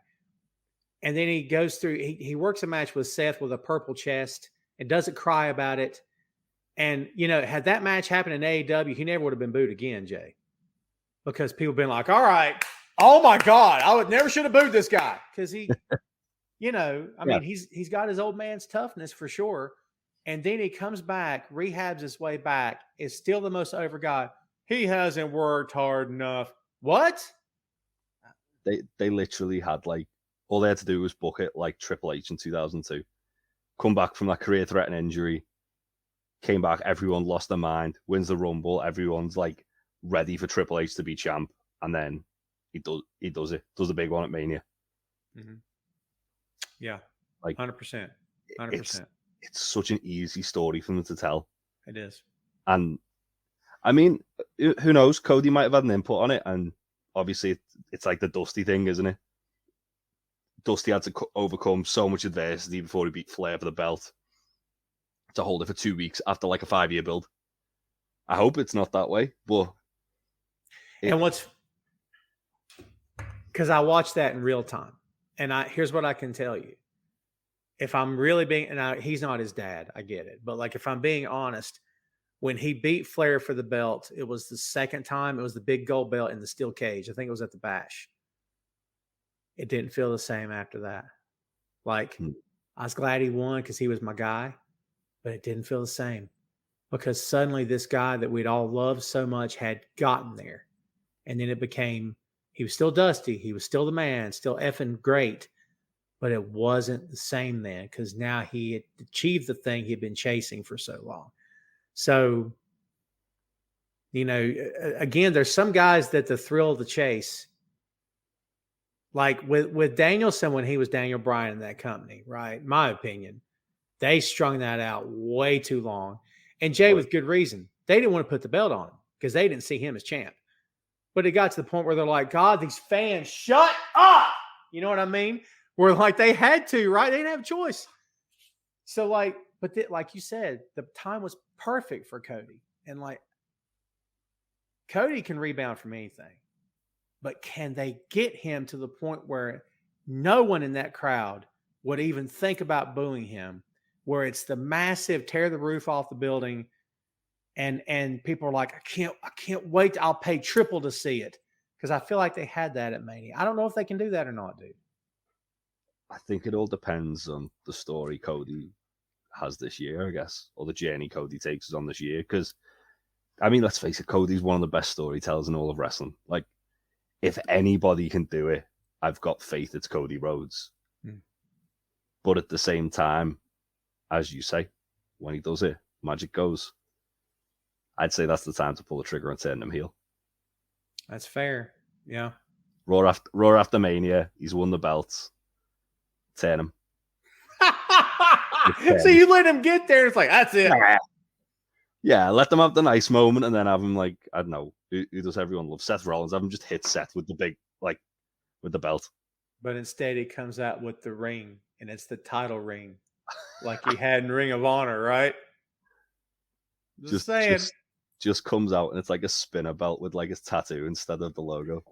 And then he goes through, he works a match with Seth with a purple chest and doesn't cry about it. And, had that match happened in AEW, he never would have been booed again, Jay. Because people have been like, all right, oh my God, I never should have booed this guy. Because he, mean, he's got his old man's toughness for sure. And then he comes back, rehabs his way back, is still the most over guy. He hasn't worked hard enough. What? They literally had, like, all they had to do was book it like Triple H in 2002. Come back from that career-threatening injury, came back, everyone lost their mind, wins the Rumble, everyone's like ready for Triple H to be champ, and then he does the big one at Mania. Mm-hmm. Yeah, like 100%. It's such an easy story for them to tell. It is. And I mean, who knows? Cody might have had an input on it, and obviously it's like the Dusty thing, isn't it? Dusty had to overcome so much adversity before he beat Flair for the belt to hold it for 2 weeks after like a 5-year build. I hope it's not that way, but because I watched that in real time, and here's what I can tell you. If I'm really being, he's not his dad, I get it, but like if I'm being honest, when he beat Flair for the belt, it was the second time. It was the big gold belt in the steel cage. I think it was at the Bash. It didn't feel the same after that. Like, I was glad he won because he was my guy, but it didn't feel the same because suddenly this guy that we'd all loved so much had gotten there. And then it became, he was still Dusty. He was still the man, still effing great, but it wasn't the same then because now he had achieved the thing he'd been chasing for so long. So, again, there's some guys that the thrill of the chase, like with Danielson when he was Daniel Bryan in that company, right? In my opinion, they strung that out way too long. And Jay, with good reason, they didn't want to put the belt on him because they didn't see him as champ. But it got to the point where they're like, God, these fans, shut up. You know what I mean? Where like they had to, right? They didn't have a choice. So like, like you said, the time was perfect for Cody. And like, Cody can rebound from anything. But can they get him to the point where no one in that crowd would even think about booing him, where it's the massive tear the roof off the building and people are like, I can't wait. I'll pay triple to see it. Because I feel like they had that at Mania. I don't know if they can do that or not, dude. I think it all depends on the story Cody has this year, I guess, or the journey Cody takes us on this year. Because, I mean, let's face it, Cody's one of the best storytellers in all of wrestling. Like, if anybody can do it, I've got faith it's Cody Rhodes. But at the same time, as you say, when he does it, magic goes. I'd say that's the time to pull the trigger and turn him heel. That's fair. Yeah. Raw after Mania, he's won the belts. Turn him. So you let him get there. It's like, that's it. Yeah, let them have the nice moment and then have him like, I don't know, who does everyone love? Seth Rollins. Have him just hit Seth with the big, like, with the belt. But instead he comes out with the ring, and it's the title ring. Like he had in Ring of Honor, right? Just saying. Just comes out and it's like a spinner belt with like his tattoo instead of the logo.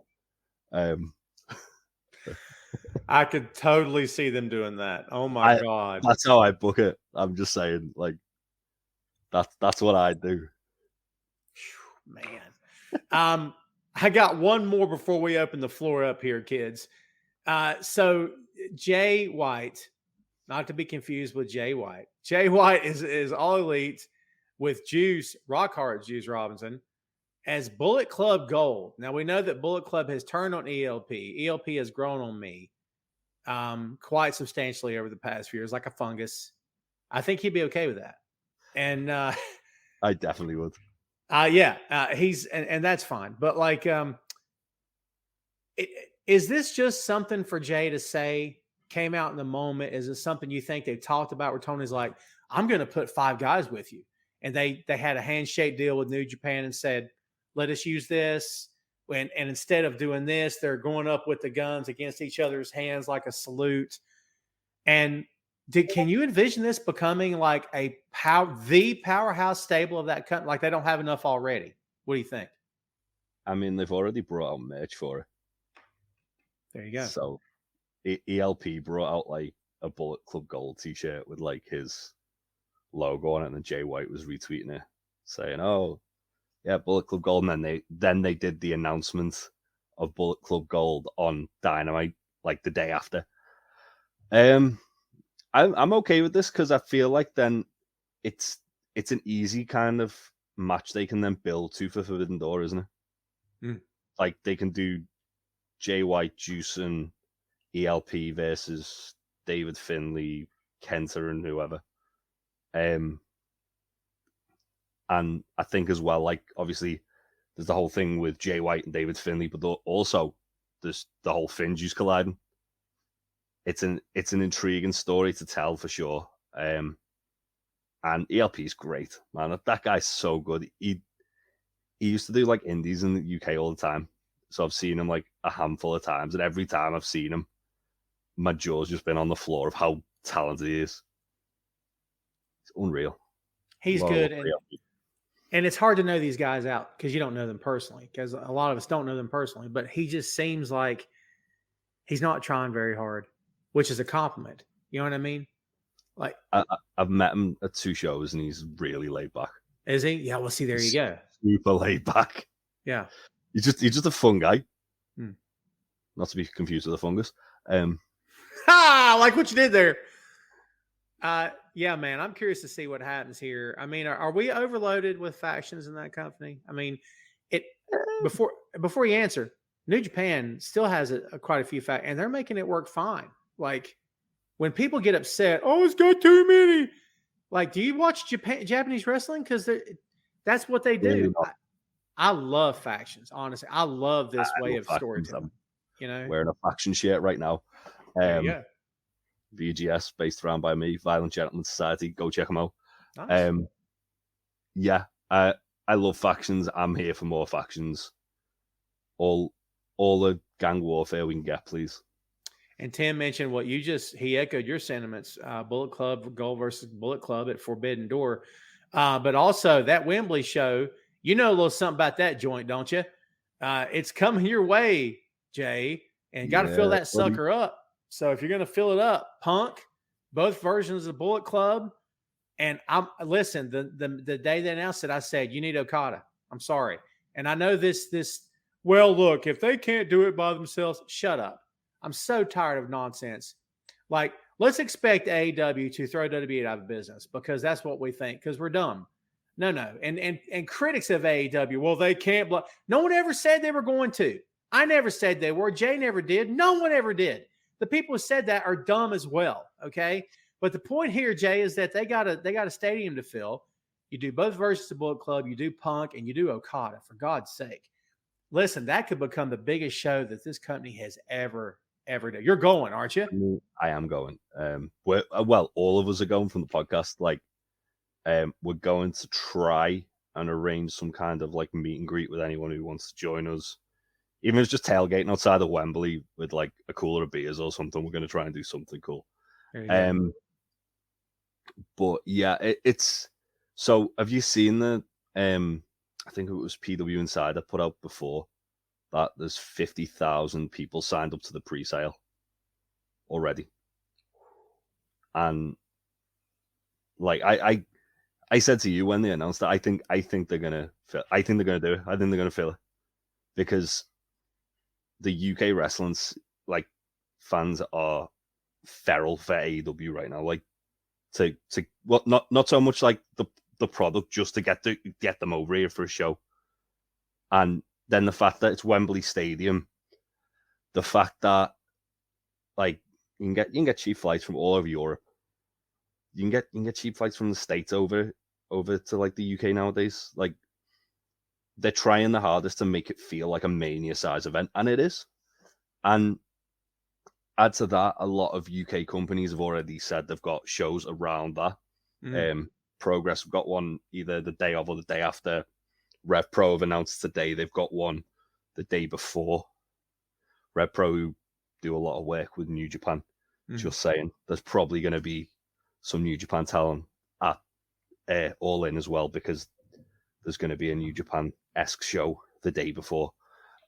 I could totally see them doing that. Oh my God. That's how I book it. I'm just saying, like, that's what I do. Man. I got one more before we open the floor up here, kids. So Jay White, not to be confused with Jay White. Jay White is All Elite with Juice, Rock Hard Juice Robinson, as Bullet Club Gold. Now we know that Bullet Club has turned on ELP. ELP has grown on me quite substantially over the past few years, like a fungus. I think he'd be okay with that. And I definitely would. He's and that's fine. But like, is this just something for Jay to say? Came out in the moment? Is it something you think they've talked about where Tony's like, I'm going to put 5 guys with you? And they had a handshake deal with New Japan and said, let us use this. And instead of doing this, they're going up with the guns against each other's hands like a salute. And can you envision this becoming like the powerhouse stable of that company? Like they don't have enough already. What do you think? I mean, they've already brought out merch for it. There you go. So ELP brought out like a Bullet Club Gold t-shirt with like his logo on it, and then Jay White was retweeting it saying, oh yeah, Bullet Club Gold. And then they did the announcement of Bullet Club Gold on Dynamite like the day after. I'm okay with this because I feel like then it's an easy kind of match they can then build to for Forbidden Door, isn't it? Like they can do Jay White, Juice, and ELP versus David Finlay, Kenta, and whoever. And I think as well, like obviously there's the whole thing with Jay White and David Finlay, but also there's the whole Finn Juice colliding. It's an intriguing story to tell for sure. And ELP is great, man. That guy's so good. He used to do like indies in the UK all the time. So I've seen him like a handful of times, and every time I've seen him, my jaw's just been on the floor of how talented he is. It's unreal. He's good. And it's hard to know these guys out because you don't know them personally, because a lot of us don't know them personally, but he just seems like he's not trying very hard, which is a compliment. You know what I mean? Like I've met him at 2 shows and he's really laid back. Is he? Yeah, well, see, there you go. Super laid back. Yeah. He's just a fun guy. Not to be confused with a fungus. Like what you did there. Yeah, man, I'm curious to see what happens here. I mean, are we overloaded with factions in that company? I mean, before you answer, New Japan still has quite a few factions, and they're making it work fine. Like when people get upset, oh, it's got too many. Like, do you watch Japanese wrestling? Because that's what they do. Really I love factions, honestly. I love this way of storytelling. You know, wearing a faction shirt right now. Yeah. VGS, based around by me, Violent Gentleman Society. Go check them out. Nice. Yeah, I love factions. I'm here for more factions. All the gang warfare we can get, please. And Tim mentioned he echoed your sentiments. Bullet Club Gold versus Bullet Club at Forbidden Door. But also that Wembley show, you know a little something about that joint, don't you? It's coming your way, Jay, and got to fill that sucker up. So if you're going to fill it up, Punk, both versions of Bullet Club, and listen, the day they announced it, I said, you need Okada. I'm sorry. And I know this, well, look, if they can't do it by themselves, shut up. I'm so tired of nonsense. Like, let's expect AEW to throw WWE out of business because that's what we think, because we're dumb. No. And critics of AEW, well, they can't. No one ever said they were going to. I never said they were. Jay never did. No one ever did. The people who said that are dumb as well, okay? But the point here, Jay, is that they got a stadium to fill. You do both versions of Bullet Club, you do Punk, and you do Okada, for God's sake. Listen, that could become the biggest show that this company has ever done. You're going, aren't you? I am going. Well, all of us are going from the podcast. Like, we're going to try and arrange some kind of like meet and greet with anyone who wants to join us. Even if it's just tailgating outside of Wembley with like a cooler of beers or something, we're going to try and do something cool. But yeah, it's so. Have you seen the? I think it was PW Insider put out before that there's 50,000 people signed up to the pre-sale already, and like I said to you when they announced that, I think they're gonna do it. I think they're gonna fill it because the UK wrestling like fans are feral for AEW right now. Like not so much like the product, just to get them over here for a show, and then the fact that it's Wembley Stadium, the fact that like you can get cheap flights from all over Europe. You can get cheap flights from the States over to like the UK nowadays. Like they're trying the hardest to make it feel like a Mania size event, and it is. And add to that, a lot of UK companies have already said they've got shows around that. Progress have got one either the day of or the day after. Rev Pro have announced today they've got one the day before. Rev Pro, who do a lot of work with New Japan, just saying there's probably going to be some New Japan talent at All In as well, because there's going to be a New Japan-esque show the day before.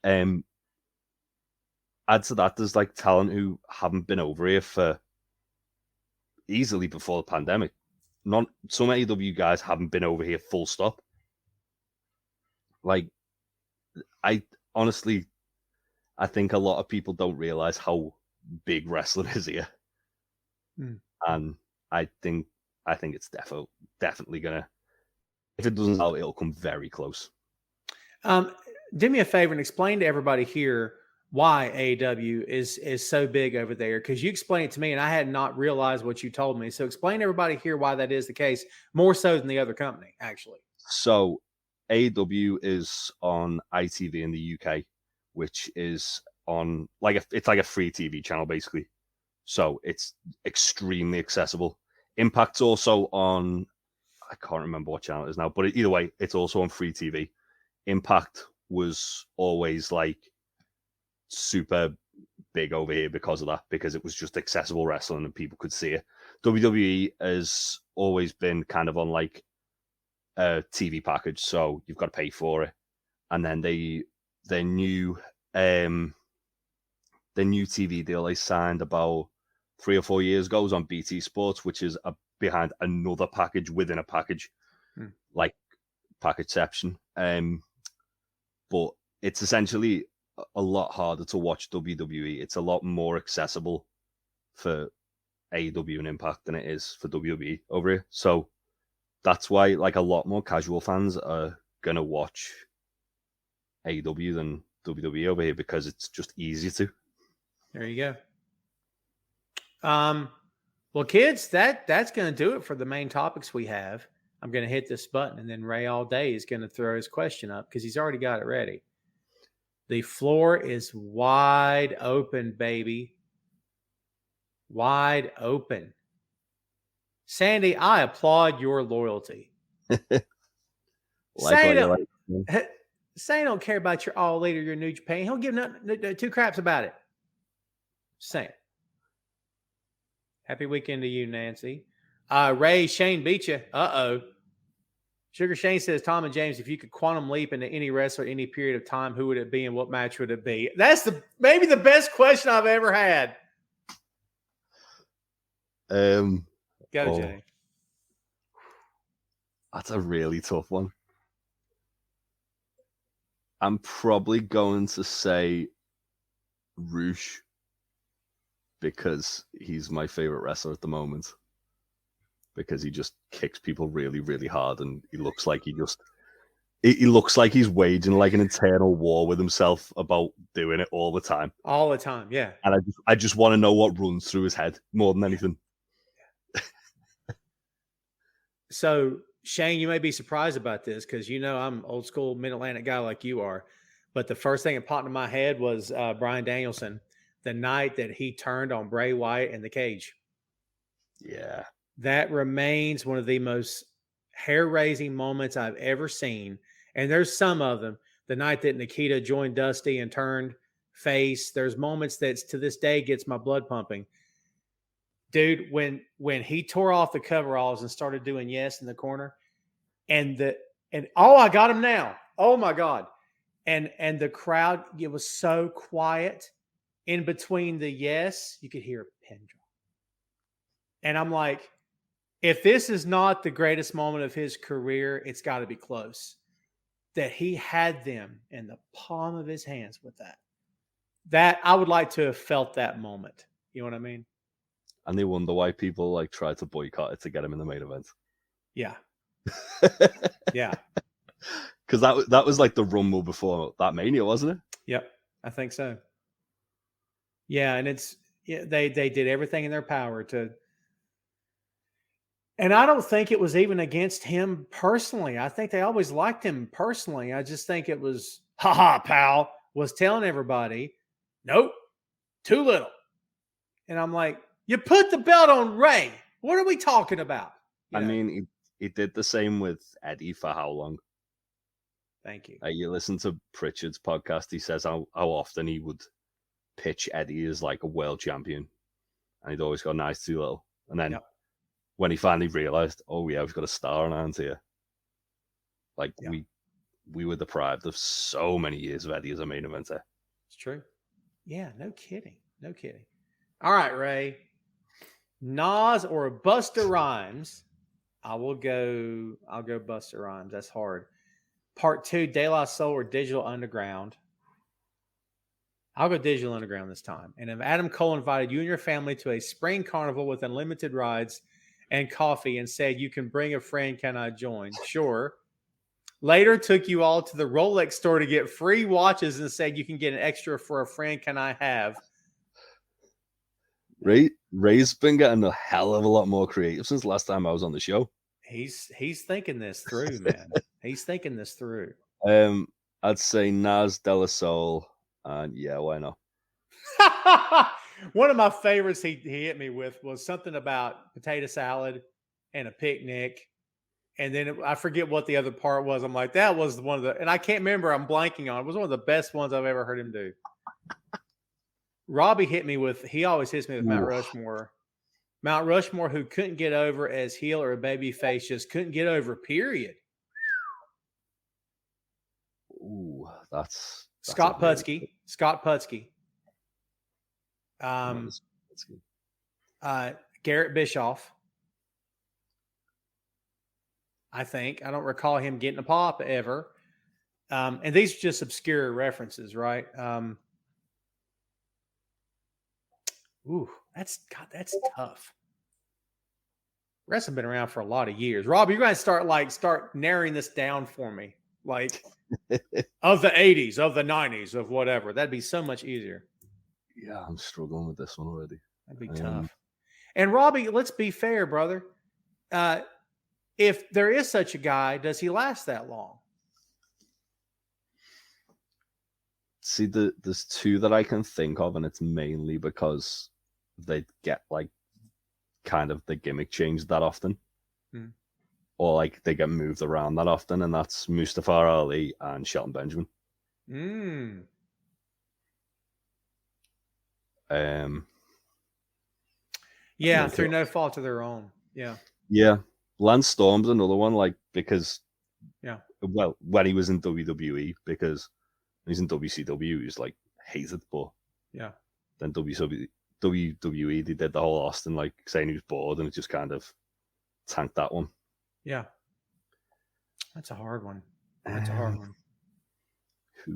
Add to that, there's like talent who haven't been over here for easily before the pandemic. Some AEW guys haven't been over here full stop. Like, I honestly think a lot of people don't realize how big wrestling is here. And I think it's definitely gonna, if it doesn't sell, it'll come very close. Do me a favor and explain to everybody here why AEW is so big over there, because you explained it to me and I had not realized what you told me. So explain to everybody here why that is the case, more so than the other company, actually. So AEW is on ITV in the UK, which is on it's like a free TV channel basically. So it's extremely accessible. Impact's also on, I can't remember what channel it is now, but either way, it's also on free TV. Impact was always like super big over here because of that, because it was just accessible wrestling and people could see it. WWE has always been kind of on like a TV package, so you've got to pay for it. And then their new TV deal they signed about 3 or 4 years ago was on BT Sports, which is behind another package within a package, like Packageception. But it's essentially a lot harder to watch WWE. It's a lot more accessible for AEW and Impact than it is for WWE over here. So that's why like a lot more casual fans are gonna watch AEW than WWE over here, because it's just easier to. There you go. Well, kids, that's going to do it for the main topics we have. I'm going to hit this button, and then Ray all day is going to throw his question up because he's already got it ready. The floor is wide open, baby. Wide open. Sandy, I applaud your loyalty. Say don't care about your All Elite or your New Japan. He'll give two craps about it. Saying. Happy weekend to you, Nancy. Ray, Shane beat you. Uh-oh. Sugar Shane says, Tom and James, if you could quantum leap into any wrestler any period of time, who would it be and what match would it be? That's maybe the best question I've ever had. Go, Jay. That's a really tough one. I'm probably going to say Roosh, because he's my favorite wrestler at the moment. Because he just kicks people really, really hard, and he looks like he looks like he's waging like an internal war with himself about doing it all the time. All the time, yeah. And I just want to know what runs through his head more than anything. So Shane, you may be surprised about this because I'm old school Mid-Atlantic guy like you are. But the first thing that popped in my head was Bryan Danielson, the night that he turned on Bray Wyatt in the cage. Yeah. That remains one of the most hair-raising moments I've ever seen. And there's some of them. The night that Nikita joined Dusty and turned face. There's moments that to this day gets my blood pumping. Dude, when he tore off the coveralls and started doing yes in the corner, and I got him now. Oh my God. And the crowd, it was so quiet. In between the yes, you could hear a pin drop. And I'm like, if this is not the greatest moment of his career, it's got to be close. That he had them in the palm of his hands with that. That I would like to have felt that moment. You know what I mean? And they wonder why people like try to boycott it to get him in the main event. Yeah. Yeah. Because that was like the Rumble before that Mania, wasn't it? Yep. I think so. Yeah. And they did everything in their power to. And I don't think it was even against him personally. I think they always liked him personally. I just think it was, pal, was telling everybody, nope, too little. And I'm like, you put the belt on Ray. What are we talking about? I mean, he did the same with Eddie for how long? Thank you. You listen to Pritchard's podcast. He says how often he would pitch Eddie as like a world champion. And he'd always go, nice, too little. And then when he finally realized, oh yeah, we've got a star on hands here. Like we were deprived of so many years of Eddie as a main eventer. It's true. Yeah, no kidding. No kidding. All right, Ray. Nas or Busta Rhymes? I'll go Busta Rhymes. That's hard. Part 2, De La Soul or Digital Underground? I'll go Digital Underground this time. And if Adam Cole invited you and your family to a spring carnival with unlimited rides and coffee and said, you can bring a friend, can I join? Sure. Later took you all to the Rolex store to get free watches and said, you can get an extra for a friend, can I have? Ray's been getting a hell of a lot more creative since last time I was on the show. He's thinking this through, man. He's thinking this through. I'd say Nas, De La Soul, and yeah, why not? One of my favorites he hit me with was something about potato salad and a picnic. And then I forget what the other part was. I'm like, that was one of the, and I can't remember. I'm blanking on it. It was one of the best ones I've ever heard him do. Robbie hit me with, he always hits me with Mount Rushmore. Mount Rushmore, who couldn't get over as heel or a baby face, just couldn't get over, period. Ooh, that's Scott Putski. Scott Putski. Garrett Bischoff. I think. I don't recall him getting a pop ever. And these are just obscure references, right? That's tough. Wrestling's been around for a lot of years. Rob, you're going to start narrowing this down for me. Like of the 80s, of the 90s, of whatever. That'd be so much easier. Yeah, I'm struggling with this one already. That'd be tough. And Robbie, let's be fair, brother. If there is such a guy, does he last that long? See, there's two that I can think of, and it's mainly because they get like kind of the gimmick changed that often. Or like they get moved around that often, and that's Mustafa Ali and Shelton Benjamin. Yeah, through no fault of their own. Yeah. Lance Storm's another one, like, because well, when he was in WWE, because when he's in WCW, he was like hated, but then WWE, they did the whole Austin like saying he was bored, and it just kind of tanked that one. Yeah. That's a hard one. Who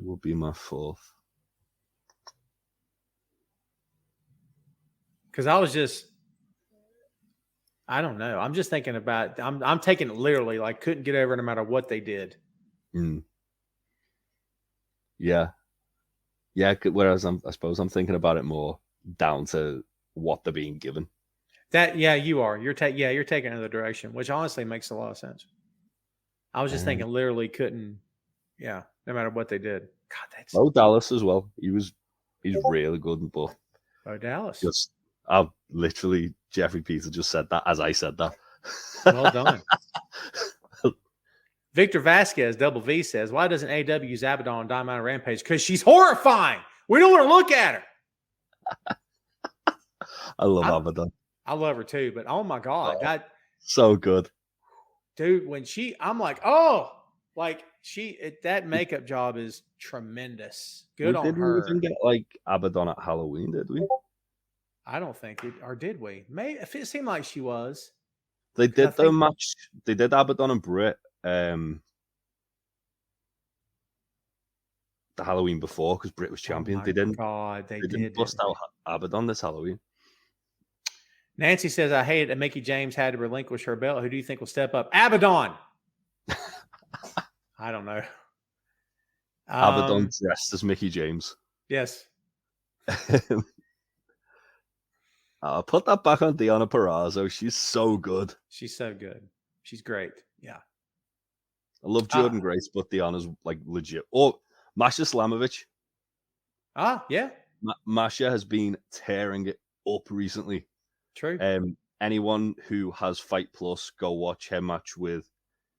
will be my fourth? Because I don't know. I'm just thinking about, I'm taking it literally, like couldn't get over no matter what they did. Yeah. Whereas I suppose I'm thinking about it more down to what they're being given. You are. You're taking another direction, which honestly makes a lot of sense. I was just thinking literally couldn't, no matter what they did. God, that's Dallas as well. He's really good, but Dallas. Jeffrey Peter just said that as I said that. Well done. Victor Vasquez, Double V says, why doesn't AW use Abaddon on Diamond and Rampage? Because she's horrifying. We don't want to look at her. I love Abaddon. I love her too, but oh my God, so good. Dude, when I'm like, that makeup job is tremendous. Good on her. We didn't even get Abaddon at Halloween, did we? I don't think it, or did we? Maybe if it seemed like she was. They did the match. They did Abaddon and Britt the Halloween before because Britt was champion. Oh they didn't. God, they didn't bust out Abaddon this Halloween. Nancy says, I hate it that Mickie James had to relinquish her belt. Who do you think will step up? Abaddon. I don't know. Abaddon dressed as Mickie James. Yes. I'll put that back on Deonna Purrazzo. She's so good. She's so good. She's great. Yeah. I love Jordan Grace, but Deonna's legit. Oh, Masha Slamovich. Yeah. Masha has been tearing it up recently. True. Anyone who has Fight Plus, go watch her match with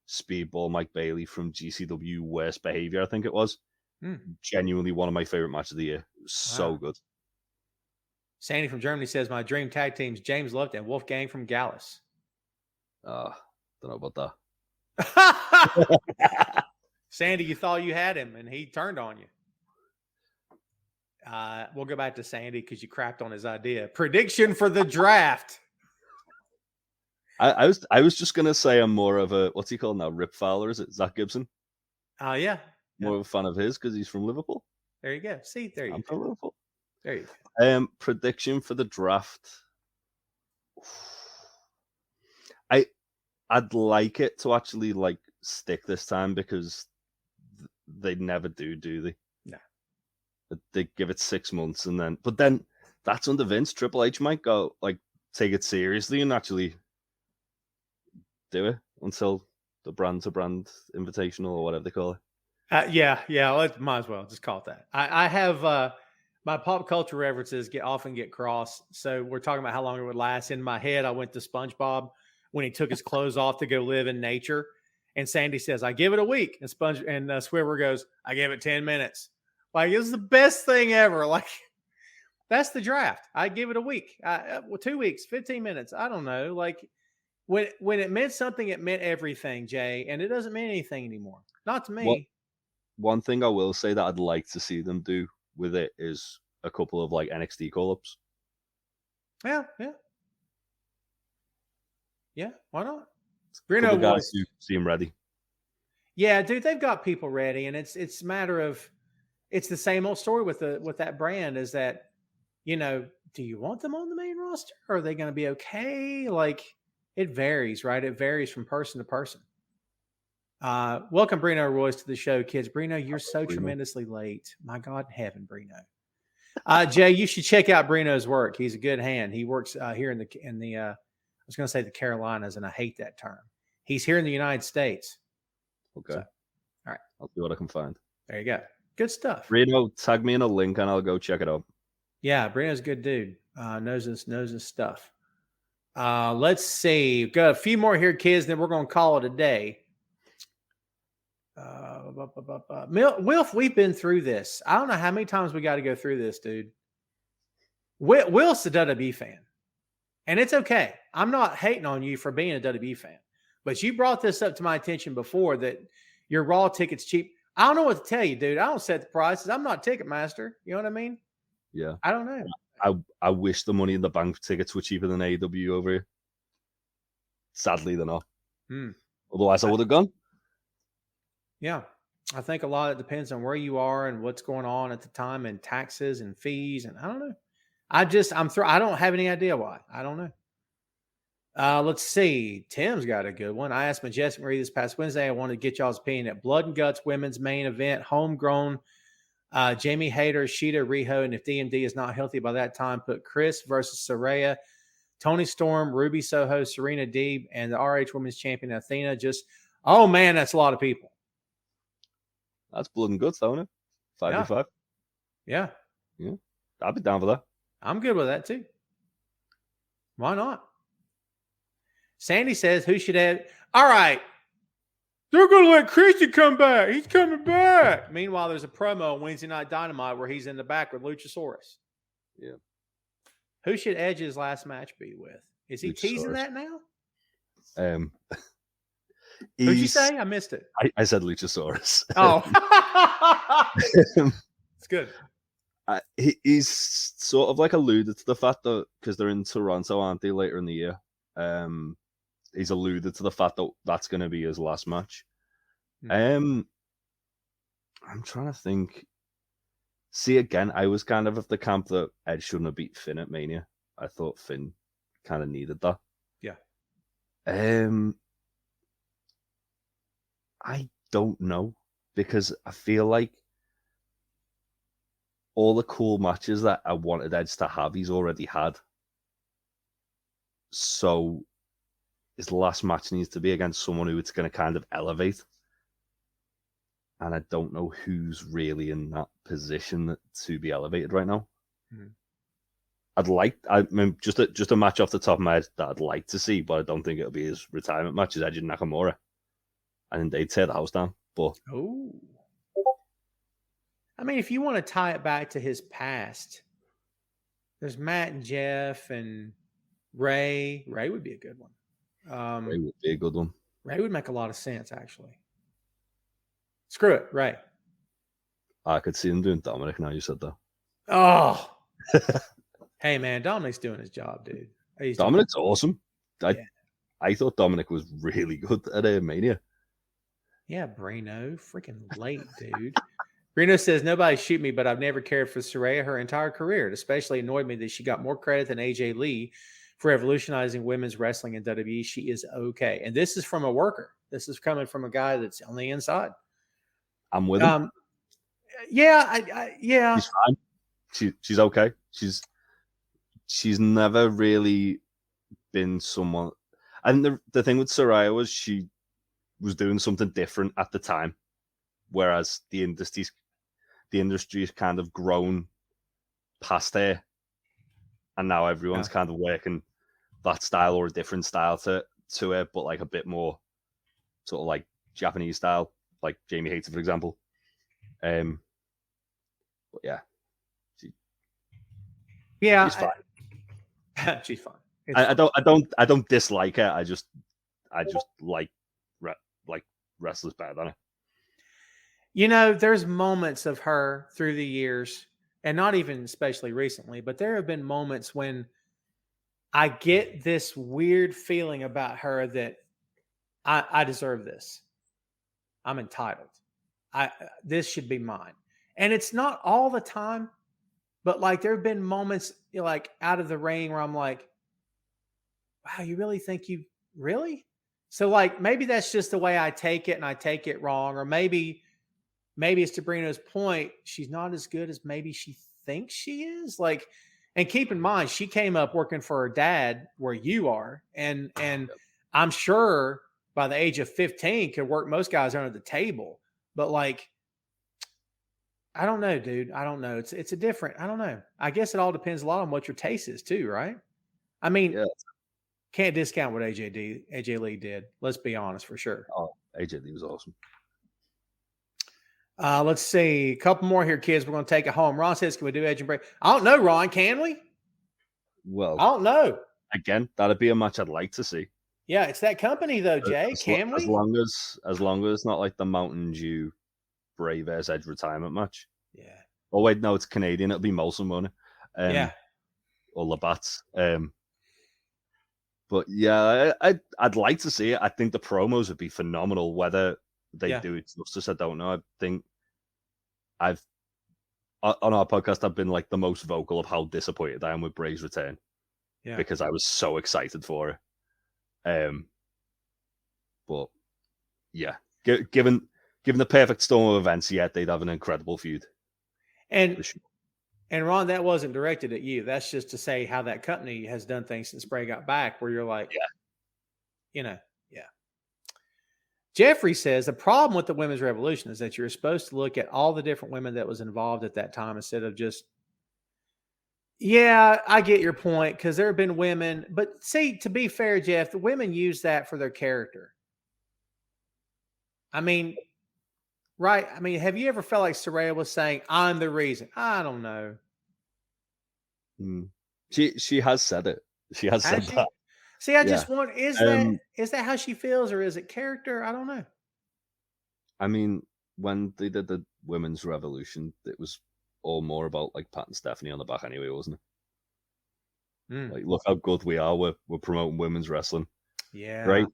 Speedball Mike Bailey from GCW Worst Behavior, I think it was. Genuinely one of my favorite matches of the year. So good. Sandy from Germany says, my dream tag team's James Luft and Wolfgang from Gallus. Don't know about that. Sandy, you thought you had him and he turned on you. We'll go back to Sandy because you crapped on his idea. Prediction for the draft. I was just gonna say I'm more of a, what's he called now? Rip Fowler, is it? Zach Gibson? Yeah. More of a fan of his because he's from Liverpool. There you go. See, there you I'm go. from Liverpool. There you go. Prediction for the draft. I'd like it to actually stick this time because they never do they? No. They give it 6 months but then that's under Vince. Triple H might go take it seriously and actually do it until the brand to brand invitational or whatever they call it. Might as well just call it that. I have my pop culture references often get crossed. So we're talking about how long it would last. In my head, I went to SpongeBob when he took his clothes off to go live in nature. And Sandy says, I give it a week. And Swiver goes, I give it 10 minutes. It's the best thing ever. That's the draft. I give it a week. 2 weeks, 15 minutes. I don't know. When it meant something, it meant everything, Jay. And it doesn't mean anything anymore. Not to me. One thing I will say that I'd like to see them do with it is a couple of NXT call-ups. Yeah, why not? Bruno guys who seem ready. Yeah, dude, they've got people ready, and it's a matter of it's the same old story with that brand is that, do you want them on the main roster? Or are they going to be okay? It varies, right? It varies from person to person. Welcome, Bruno Royce, to the show, kids. Bruno, you're so tremendously late. My God in heaven, Bruno. Jay, you should check out Bruno's work. He's a good hand. He works here in the I was going to say the Carolinas, and I hate that term. He's here in the United States. Okay. So, all right. I'll see what I can find. There you go. Good stuff. Bruno, tag me in a link and I'll go check it out. Yeah, Bruno's a good dude. Knows his stuff. Let's see. Got a few more here, kids, then we're going to call it a day. Wilf, we've been through this. I don't know how many times we got to go through this, dude. Wilf's a WWE fan. And it's okay. I'm not hating on you for being a WWE fan. But you brought this up to my attention before that your Raw ticket's cheap. I don't know what to tell you, dude. I don't set the prices. I'm not Ticketmaster. You know what I mean? Yeah. I don't know. I wish the Money in the Bank tickets were cheaper than AEW over here. Sadly, they're not. Otherwise, I would have gone. Yeah. I think a lot of it depends on where you are and what's going on at the time and taxes and fees. And I don't know. I don't have any idea why. I don't know. Let's see. Tim's got a good one. I asked Majestic Marie this past Wednesday. I wanted to get y'all's opinion at Blood and Guts women's main event, homegrown. Jamie Hayter, Sheeta, Riho, and if DMD is not healthy by that time, put Chris versus Saraya. Tony Storm, Ruby Soho, Serena Deeb, and the RH Women's Champion Athena. Just, oh man, that's a lot of people. That's blood and guts, don't it? 5v5. Yeah. I'd be down for that. I'm good with that too. Why not? Sandy says, who should add? All right. They're going to let Christian come back. He's coming back. Meanwhile, there's a promo on Wednesday Night Dynamite where he's in the back with Luchasaurus. Yeah. Who should Edge's last match be with? Is he teasing that now? Who'd you say? I missed it. I said Luchasaurus. Oh. It's good. He's sort of like alluded to the fact that because they're in Toronto, aren't they, later in the year? He's alluded to the fact that that's going to be his last match. I'm trying to think. See, again, I was kind of the camp that Edge shouldn't have beat Finn at Mania. I thought Finn kind of needed that. Yeah. I don't know, because I feel like all the cool matches that I wanted Edge to have, he's already had. So his last match needs to be against someone who it's going to kind of elevate. And I don't know who's really in that position to be elevated right now. I mean, just a match off the top of my head that I'd like to see, but I don't think it'll be his retirement match, is Edge and Nakamura. And then they'd tear the house down. But I mean, if you want to tie it back to his past, there's Matt and Jeff and Ray. Ray would be a good one. Ray would be a good one. Ray would make a lot of sense, actually. Screw it, Ray. I could see him doing Dominic now you said that. Oh. Hey, man, Dominic's doing his job, dude. Dominic's awesome. I thought Dominic was really good at Mania. Yeah, Brino. Freaking late, dude. Brino says, nobody shoot me, but I've never cared for Saraya her entire career. It especially annoyed me that she got more credit than AJ Lee for revolutionizing women's wrestling in WWE. She is okay. And this is from a worker. This is coming from a guy that's on the inside. I'm with him. Yeah. She's fine. She's okay. She's never really been someone. And the thing with Saraya was she was doing something different at the time, whereas the industry's kind of grown past her, and now everyone's kind of working that style or a different style to it, but like a bit more sort of like Japanese style, like Jamie Hayter, for example. But yeah, she's fine. She's fine. I don't dislike her. I just like wrestlers better than her. You know, there's moments of her through the years, and not even especially recently, but there have been moments when I get this weird feeling about her that I deserve this. I'm entitled. This should be mine. And it's not all the time, but like there have been moments like out of the ring where I'm like, wow, you really think you really? So like maybe that's just the way I take it and I take it wrong. Or maybe it's to Brino's point, she's not as good as maybe she thinks she is. Like, and keep in mind, she came up working for her dad where you are. And I'm sure by the age of 15 could work most guys under the table. But like, I don't know, dude. I don't know. It's a different, I don't know. I guess it all depends a lot on what your taste is too, right? I mean, can't discount what AJ Lee did. Let's be honest for sure. Oh, AJ Lee was awesome. Let's see. A couple more here, kids. We're going to take it home. Ron says, can we do Edge and Bray? I don't know, Ron. Can we? Well, I don't know. Again, that'd be a match I'd like to see. Yeah, it's that company though, Jay. Can we? As long as it's not like the Mountain Dew Bray versus Edge retirement match. Yeah. Oh wait, no, it's Canadian. It'll be Molson, won't it? Yeah. Or Labatt's. But yeah, I'd like to see it. I think the promos would be phenomenal. Whether they do it justice, I don't know. I think on our podcast, I've been like the most vocal of how disappointed I am with Bray's return. Yeah. Because I was so excited for it. But yeah, given the perfect storm of events, they'd have an incredible feud. And And Ron, that wasn't directed at you. That's just to say how that company has done things since Bray got back, where you're like, yeah. Jeffrey says the problem with the women's revolution is that you're supposed to look at all the different women that was involved at that time instead of just, yeah, I get your point, because there have been women, but see, to be fair, Jeff, the women use that for their character. I mean, right? I mean, have you ever felt like Saraya was saying, I'm the reason? I don't know. She has said it. She has said that. See, I just want, is that how she feels, or is it character? I don't know. I mean, when they did the women's revolution, it was all more about like Pat and Stephanie on the back anyway, wasn't it? Like, look how good we are. We're promoting women's wrestling. Yeah. Right?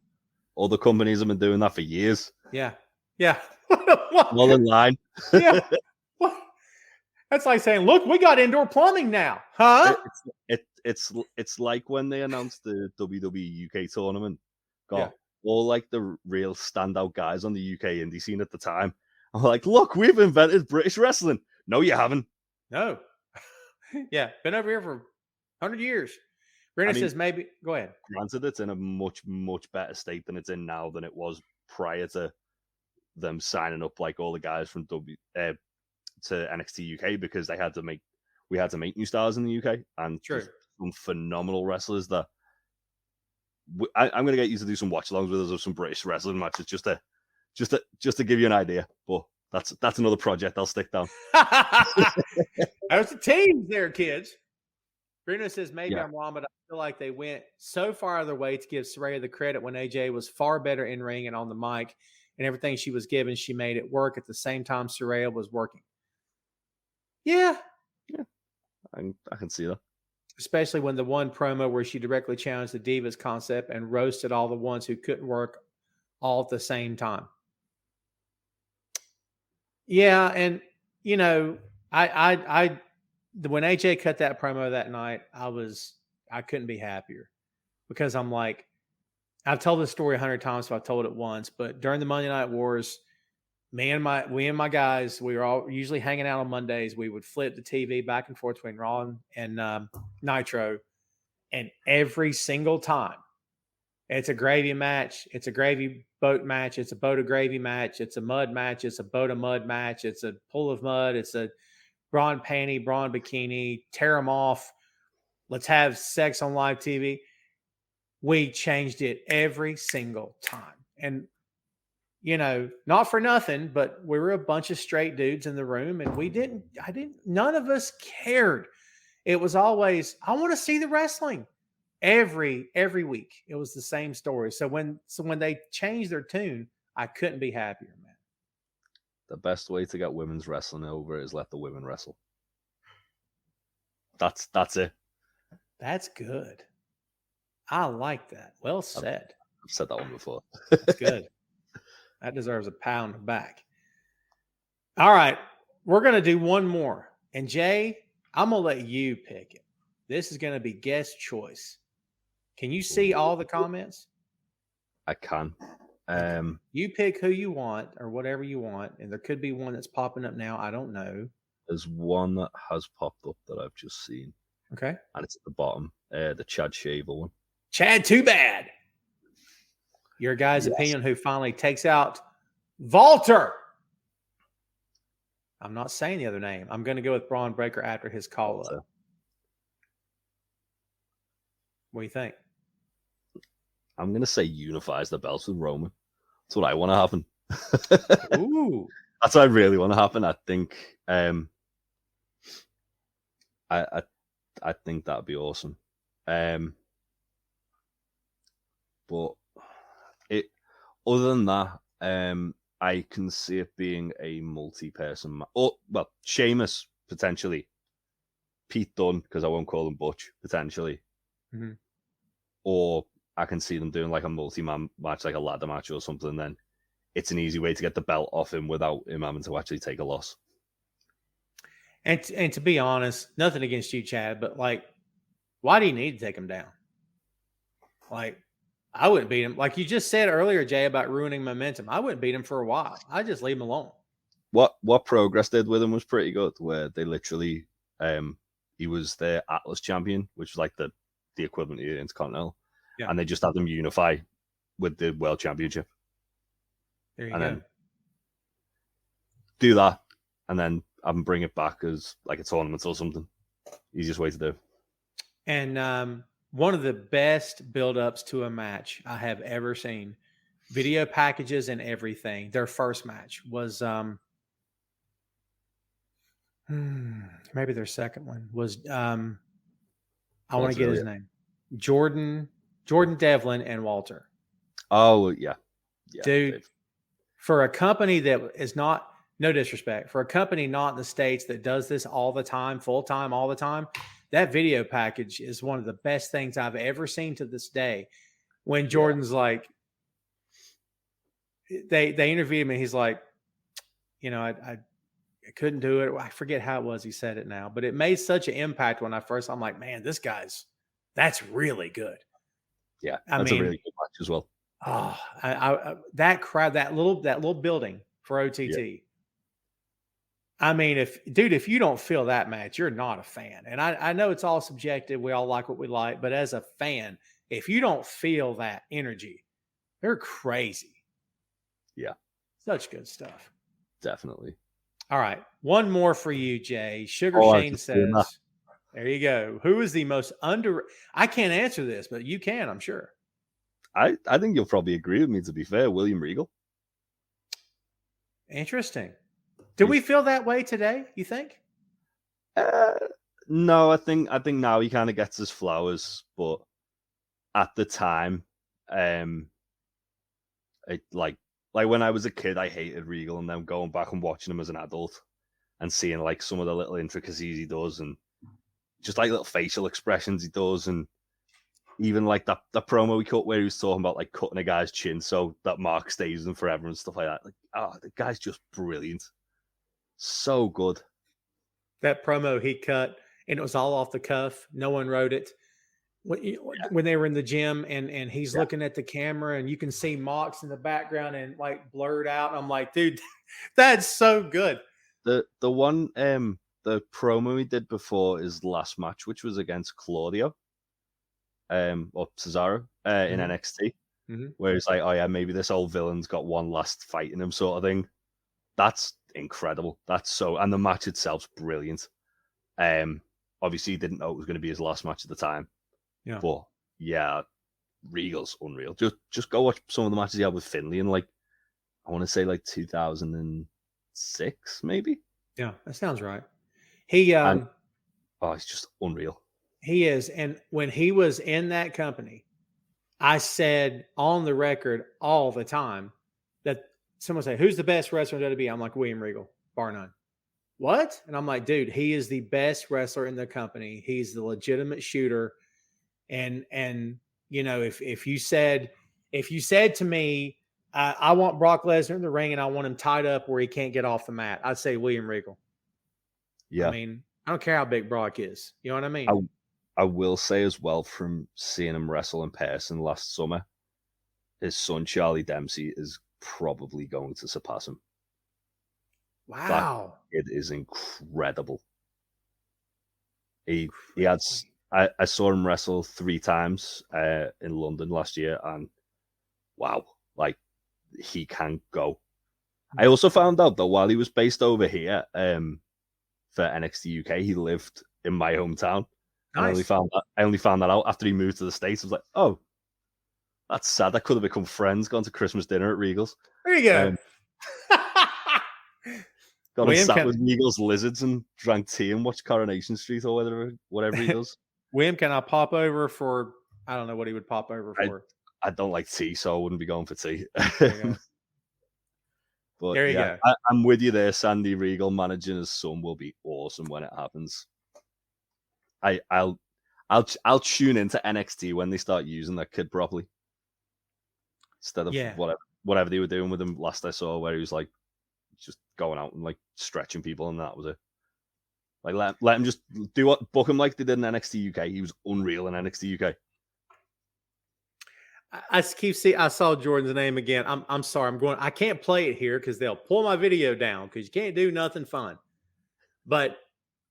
Other companies have been doing that for years. Yeah. More than line. Yeah. What? That's like saying, look, we got indoor plumbing now. Huh? It's like when they announced the WWE UK tournament. All like the real standout guys on the UK indie scene at the time. I'm like, look, we've invented British wrestling. No, you haven't. No. Yeah, been over here for 100 years. Brenda says maybe. Go ahead. Granted, it's in a much, much better state than it's in now than it was prior to them signing up like all the guys from to NXT UK, because we had to make new stars in the UK, and some phenomenal wrestlers that I'm going to get you to do some watch-alongs with us of some British wrestling matches just to give you an idea. But that's another project I'll stick down. There's the teams there, kids. Bruno says maybe I'm wrong, but I feel like they went so far out of their way to give Saraya the credit when AJ was far better in ring and on the mic, and everything she was given, she made it work at the same time Saraya was working. Yeah. I can see that. Especially when the one promo where she directly challenged the Divas concept and roasted all the ones who couldn't work all at the same time. Yeah, and you know, when AJ cut that promo that night, I couldn't be happier, because I'm like, I've told this story 100 times, so I told it once, but during the Monday Night Wars, we and my guys, we were all usually hanging out on Mondays. We would flip the TV back and forth between Raw and Nitro, and every single time, it's a gravy match, it's a gravy boat match, it's a boat of gravy match, it's a mud match, it's a boat of mud match, it's a pool of mud, it's a brawn panty, brawn bikini, tear them off, let's have sex on live TV. We changed it every single time. And, you know, not for nothing, but we were a bunch of straight dudes in the room, and none of us cared. It was always, I want to see the wrestling. Every week, it was the same story. So when they changed their tune, I couldn't be happier, man. The best way to get women's wrestling over is let the women wrestle. That's it. That's good. I like that. Well said. I've said that one before. That's good. That deserves a pound back. All right, we're gonna do one more, and Jay, I'm gonna let you pick it. This is gonna be guest choice. Can you see all the comments? I can. You pick who you want or whatever you want, and there could be one that's popping up now. I don't know. There's one that has popped up that I've just seen. Okay. And it's at the bottom, the Chad Shaver one. Chad, too bad. Your guy's opinion, who finally takes out Walter. I'm not saying the other name. I'm going to go with Braun Breaker after his call up. What do you think? I'm going to say unifies the belts with Roman. That's what I want to happen. Ooh. That's what I really want to happen. I think I think that'd be awesome. But other than that, I can see it being a multi-person Sheamus potentially, Pete Dunne, because I won't call him Butch, potentially. Mm-hmm. Or I can see them doing like a multi-man match, like a ladder match or something. Then it's an easy way to get the belt off him without him having to actually take a loss. And to be honest, nothing against you, Chad, but like, why do you need to take him down? Like, I wouldn't beat him. Like you just said earlier, Jay, about ruining momentum. I wouldn't beat him for a while. I just leave him alone. What Progress did with him was pretty good, where they literally He was the Atlas champion, which was like the equivalent of the Intercontinental. Yeah. And they just had them unify with the World Championship. There you And go. then do that, and then have them bring it back as like a tournament or something. Easiest way to do. And one of the best build-ups to a match I have ever seen, video packages and everything. Their first match was maybe their second one was I want to get his name. Jordan Devlin and Walter. Oh yeah. Dude, Dave. For a company that is not, no disrespect, for a company not in the States that does this all the time, full time, all the time, that video package is one of the best things I've ever seen to this day. When Jordan's like, they interviewed him and he's like, I couldn't do it. I forget how it was. He said it now, but it made such an impact when I'm like, man, that's really good. Yeah. That's a really good match as well. Oh, that crowd, that little building for OTT. Yeah. I mean, if you don't feel that match, you're not a fan. And I know it's all subjective. We all like what we like, but as a fan, if you don't feel that energy, they're crazy. Yeah. Such good stuff. Definitely. All right. One more for you, Jay. Sugar Shane says, there you go. Who is the most I can't answer this, but you can, I'm sure. I think you'll probably agree with me, to be fair. William Regal. Interesting. Do we feel that way today, you think? No, I think now he kind of gets his flowers, but at the time, like when I was a kid, I hated Regal, and then going back and watching him as an adult and seeing like some of the little intricacies he does, and just like little facial expressions he does, and even like the promo he cut where he was talking about like cutting a guy's chin so that mark stays with him forever and stuff like that. Like, the guy's just brilliant. So good. That promo he cut, and it was all off the cuff. No one wrote it. When they were in the gym and he's looking at the camera and you can see Mox in the background and like blurred out. I'm like, dude, that's so good. The one, the promo he did before his last match, which was against Claudio, or Cesaro, in NXT, where it's like, oh yeah, maybe this old villain's got one last fight in him, sort of thing. That's incredible. And the match itself's brilliant. Obviously he didn't know it was going to be his last match at the time. Yeah. But yeah, Regal's unreal. Just go watch some of the matches he had with Finlay in I want to say 2006, maybe. Yeah, that sounds right. He's just unreal. He is. And when he was in that company, I said on the record all the time that someone say, who's the best wrestler in WWE? I'm like, William Regal, bar none. What? And I'm like, dude, he is the best wrestler in the company. He's the legitimate shooter. And if you said to me, I want Brock Lesnar in the ring and I want him tied up where he can't get off the mat, I'd say William Regal. Yeah. I mean, I don't care how big Brock is. You know what I mean? I will say as well, from seeing him wrestle in person last summer, his son Charlie Dempsey is probably going to surpass him. Wow. It is incredible. He had. I saw him wrestle 3 times in London last year, and wow, like he can go. I also found out that while he was based over here for NXT UK, he lived in my hometown. Nice. I only found that out after he moved to the States. I was like, oh, that's sad. I could have become friends, gone to Christmas dinner at Regal's. There you go. Got him sat with Regal's lizards and drank tea and watched Coronation Street or whatever he does. William, can I pop over for? I don't know what he would pop over for. I don't like tea, so I wouldn't be going for tea. But there you go. I'm with you there. Sandy Regal managing his son will be awesome when it happens. I'll tune into NXT when they start using that kid properly, instead of whatever they were doing with him last I saw, where he was like just going out and like stretching people, and that was it. Like let him just book him like they did in NXT UK. He was unreal in NXT UK. I saw Jordan's name again. I'm sorry. I can't play it here because they'll pull my video down because you can't do nothing fun. But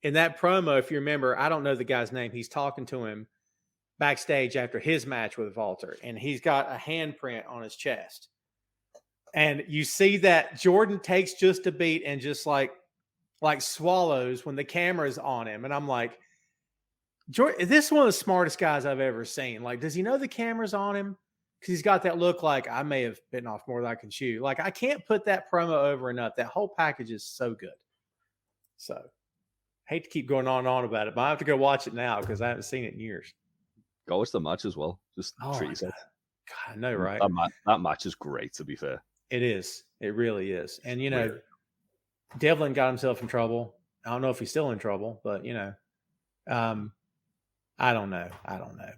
in that promo, if you remember, I don't know the guy's name. He's talking to him backstage after his match with Walter, and he's got a handprint on his chest. And you see that Jordan takes just a beat and just like swallows when the camera's on him. And I'm like, Jordan, this is one of the smartest guys I've ever seen. Like, does he know the camera's on him? Because he's got that look like I may have bitten off more than I can chew. Like, I can't put that promo over enough. That whole package is so good. So, hate to keep going on and on about it, but I have to go watch it now because I haven't seen it in years. Go watch the match as well. Just treat yourself. God, I know, right? That match is great, to be fair. It is. It really is. And, you know, Devlin got himself in trouble. I don't know if he's still in trouble, but, you know, I don't know.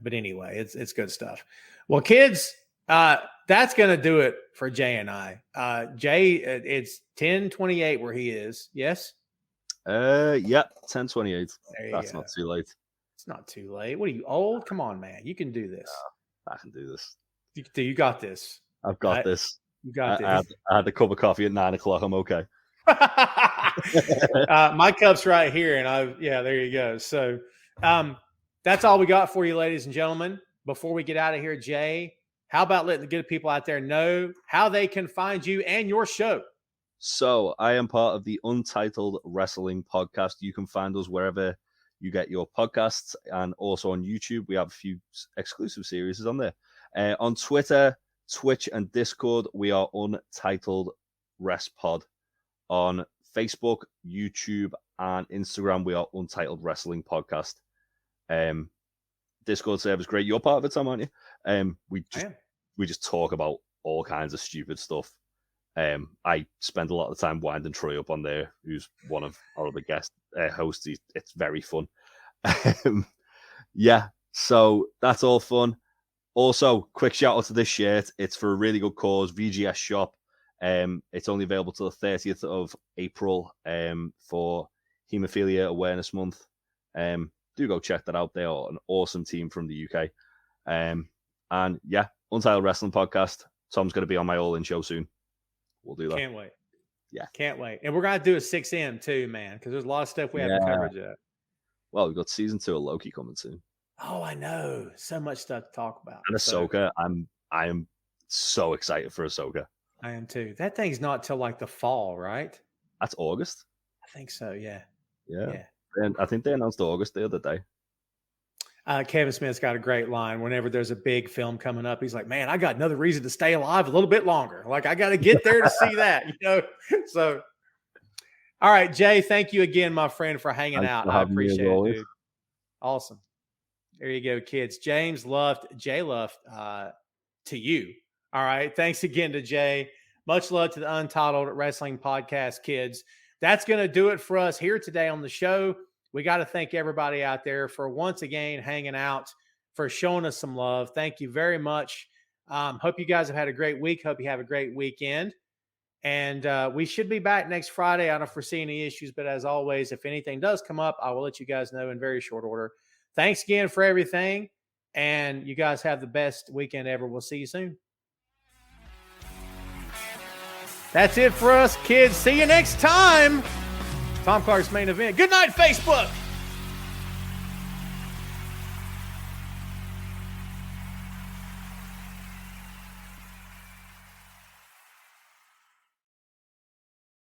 But anyway, it's good stuff. Well, kids, that's going to do it for Jay and I. Jay, it's 10:28 where he is. Yes? Yeah, 10:28. That's go. Not too late. It's not too late. What are you, old? Come on, man. You can do this. I can do this. You got this. I've got this. You got this. I had a cup of coffee at 9 o'clock. I'm okay. My cup's right here, and there you go. So that's all we got for you, ladies and gentlemen. Before we get out of here, Jay, how about letting the good people out there know how they can find you and your show? So I am part of the Untitled Wrestling Podcast. You can find us wherever you get your podcasts, and also on YouTube. We have a few exclusive series on there. On Twitter, Twitch, and Discord, we are Untitled Rest Pod. On Facebook, YouTube, and Instagram, we are Untitled Wrestling Podcast. Discord server's great. You're part of it, Tom, aren't you? We just talk about all kinds of stupid stuff. I spend a lot of the time winding Troy up on there, who's one of our other guest hosts. It's very fun. So that's all fun. Also, quick shout out to this shirt. It's for a really good cause, VGS Shop. It's only available till the 30th of April for Haemophilia Awareness Month. Do go check that out. They are an awesome team from the UK. Untitled Wrestling Podcast. Tom's going to be on my All-In show soon. We'll do that. Can't wait. Yeah. Can't wait. And we're going to do a 6M too, man, because there's a lot of stuff we haven't covered yet. Well, we've got season 2 of Loki coming soon. Oh, I know. So much stuff to talk about. And Ahsoka. I am so excited for Ahsoka. I am too. That thing's not till like the fall, right? That's August. I think so, yeah. Yeah. And I think they announced August the other day. Kevin Smith's got a great line. Whenever there's a big film coming up, he's like, man, I got another reason to stay alive a little bit longer. Like, I got to get there to see that, you know? So, all right, Jay, thank you again, my friend, for hanging out. I appreciate it, dude. Awesome. There you go, kids. James Luft, Jay Luft, to you. All right. Thanks again to Jay. Much love to the Untitled Wrestling Podcast, kids. That's going to do it for us here today on the show. We got to thank everybody out there for once again hanging out, for showing us some love. Thank you very much. Hope you guys have had a great week. Hope you have a great weekend. And we should be back next Friday. I don't foresee any issues, but as always, if anything does come up, I will let you guys know in very short order. Thanks again for everything. And you guys have the best weekend ever. We'll see you soon. That's it for us, kids. See you next time. Tom Clark's Main Event. Good night, Facebook.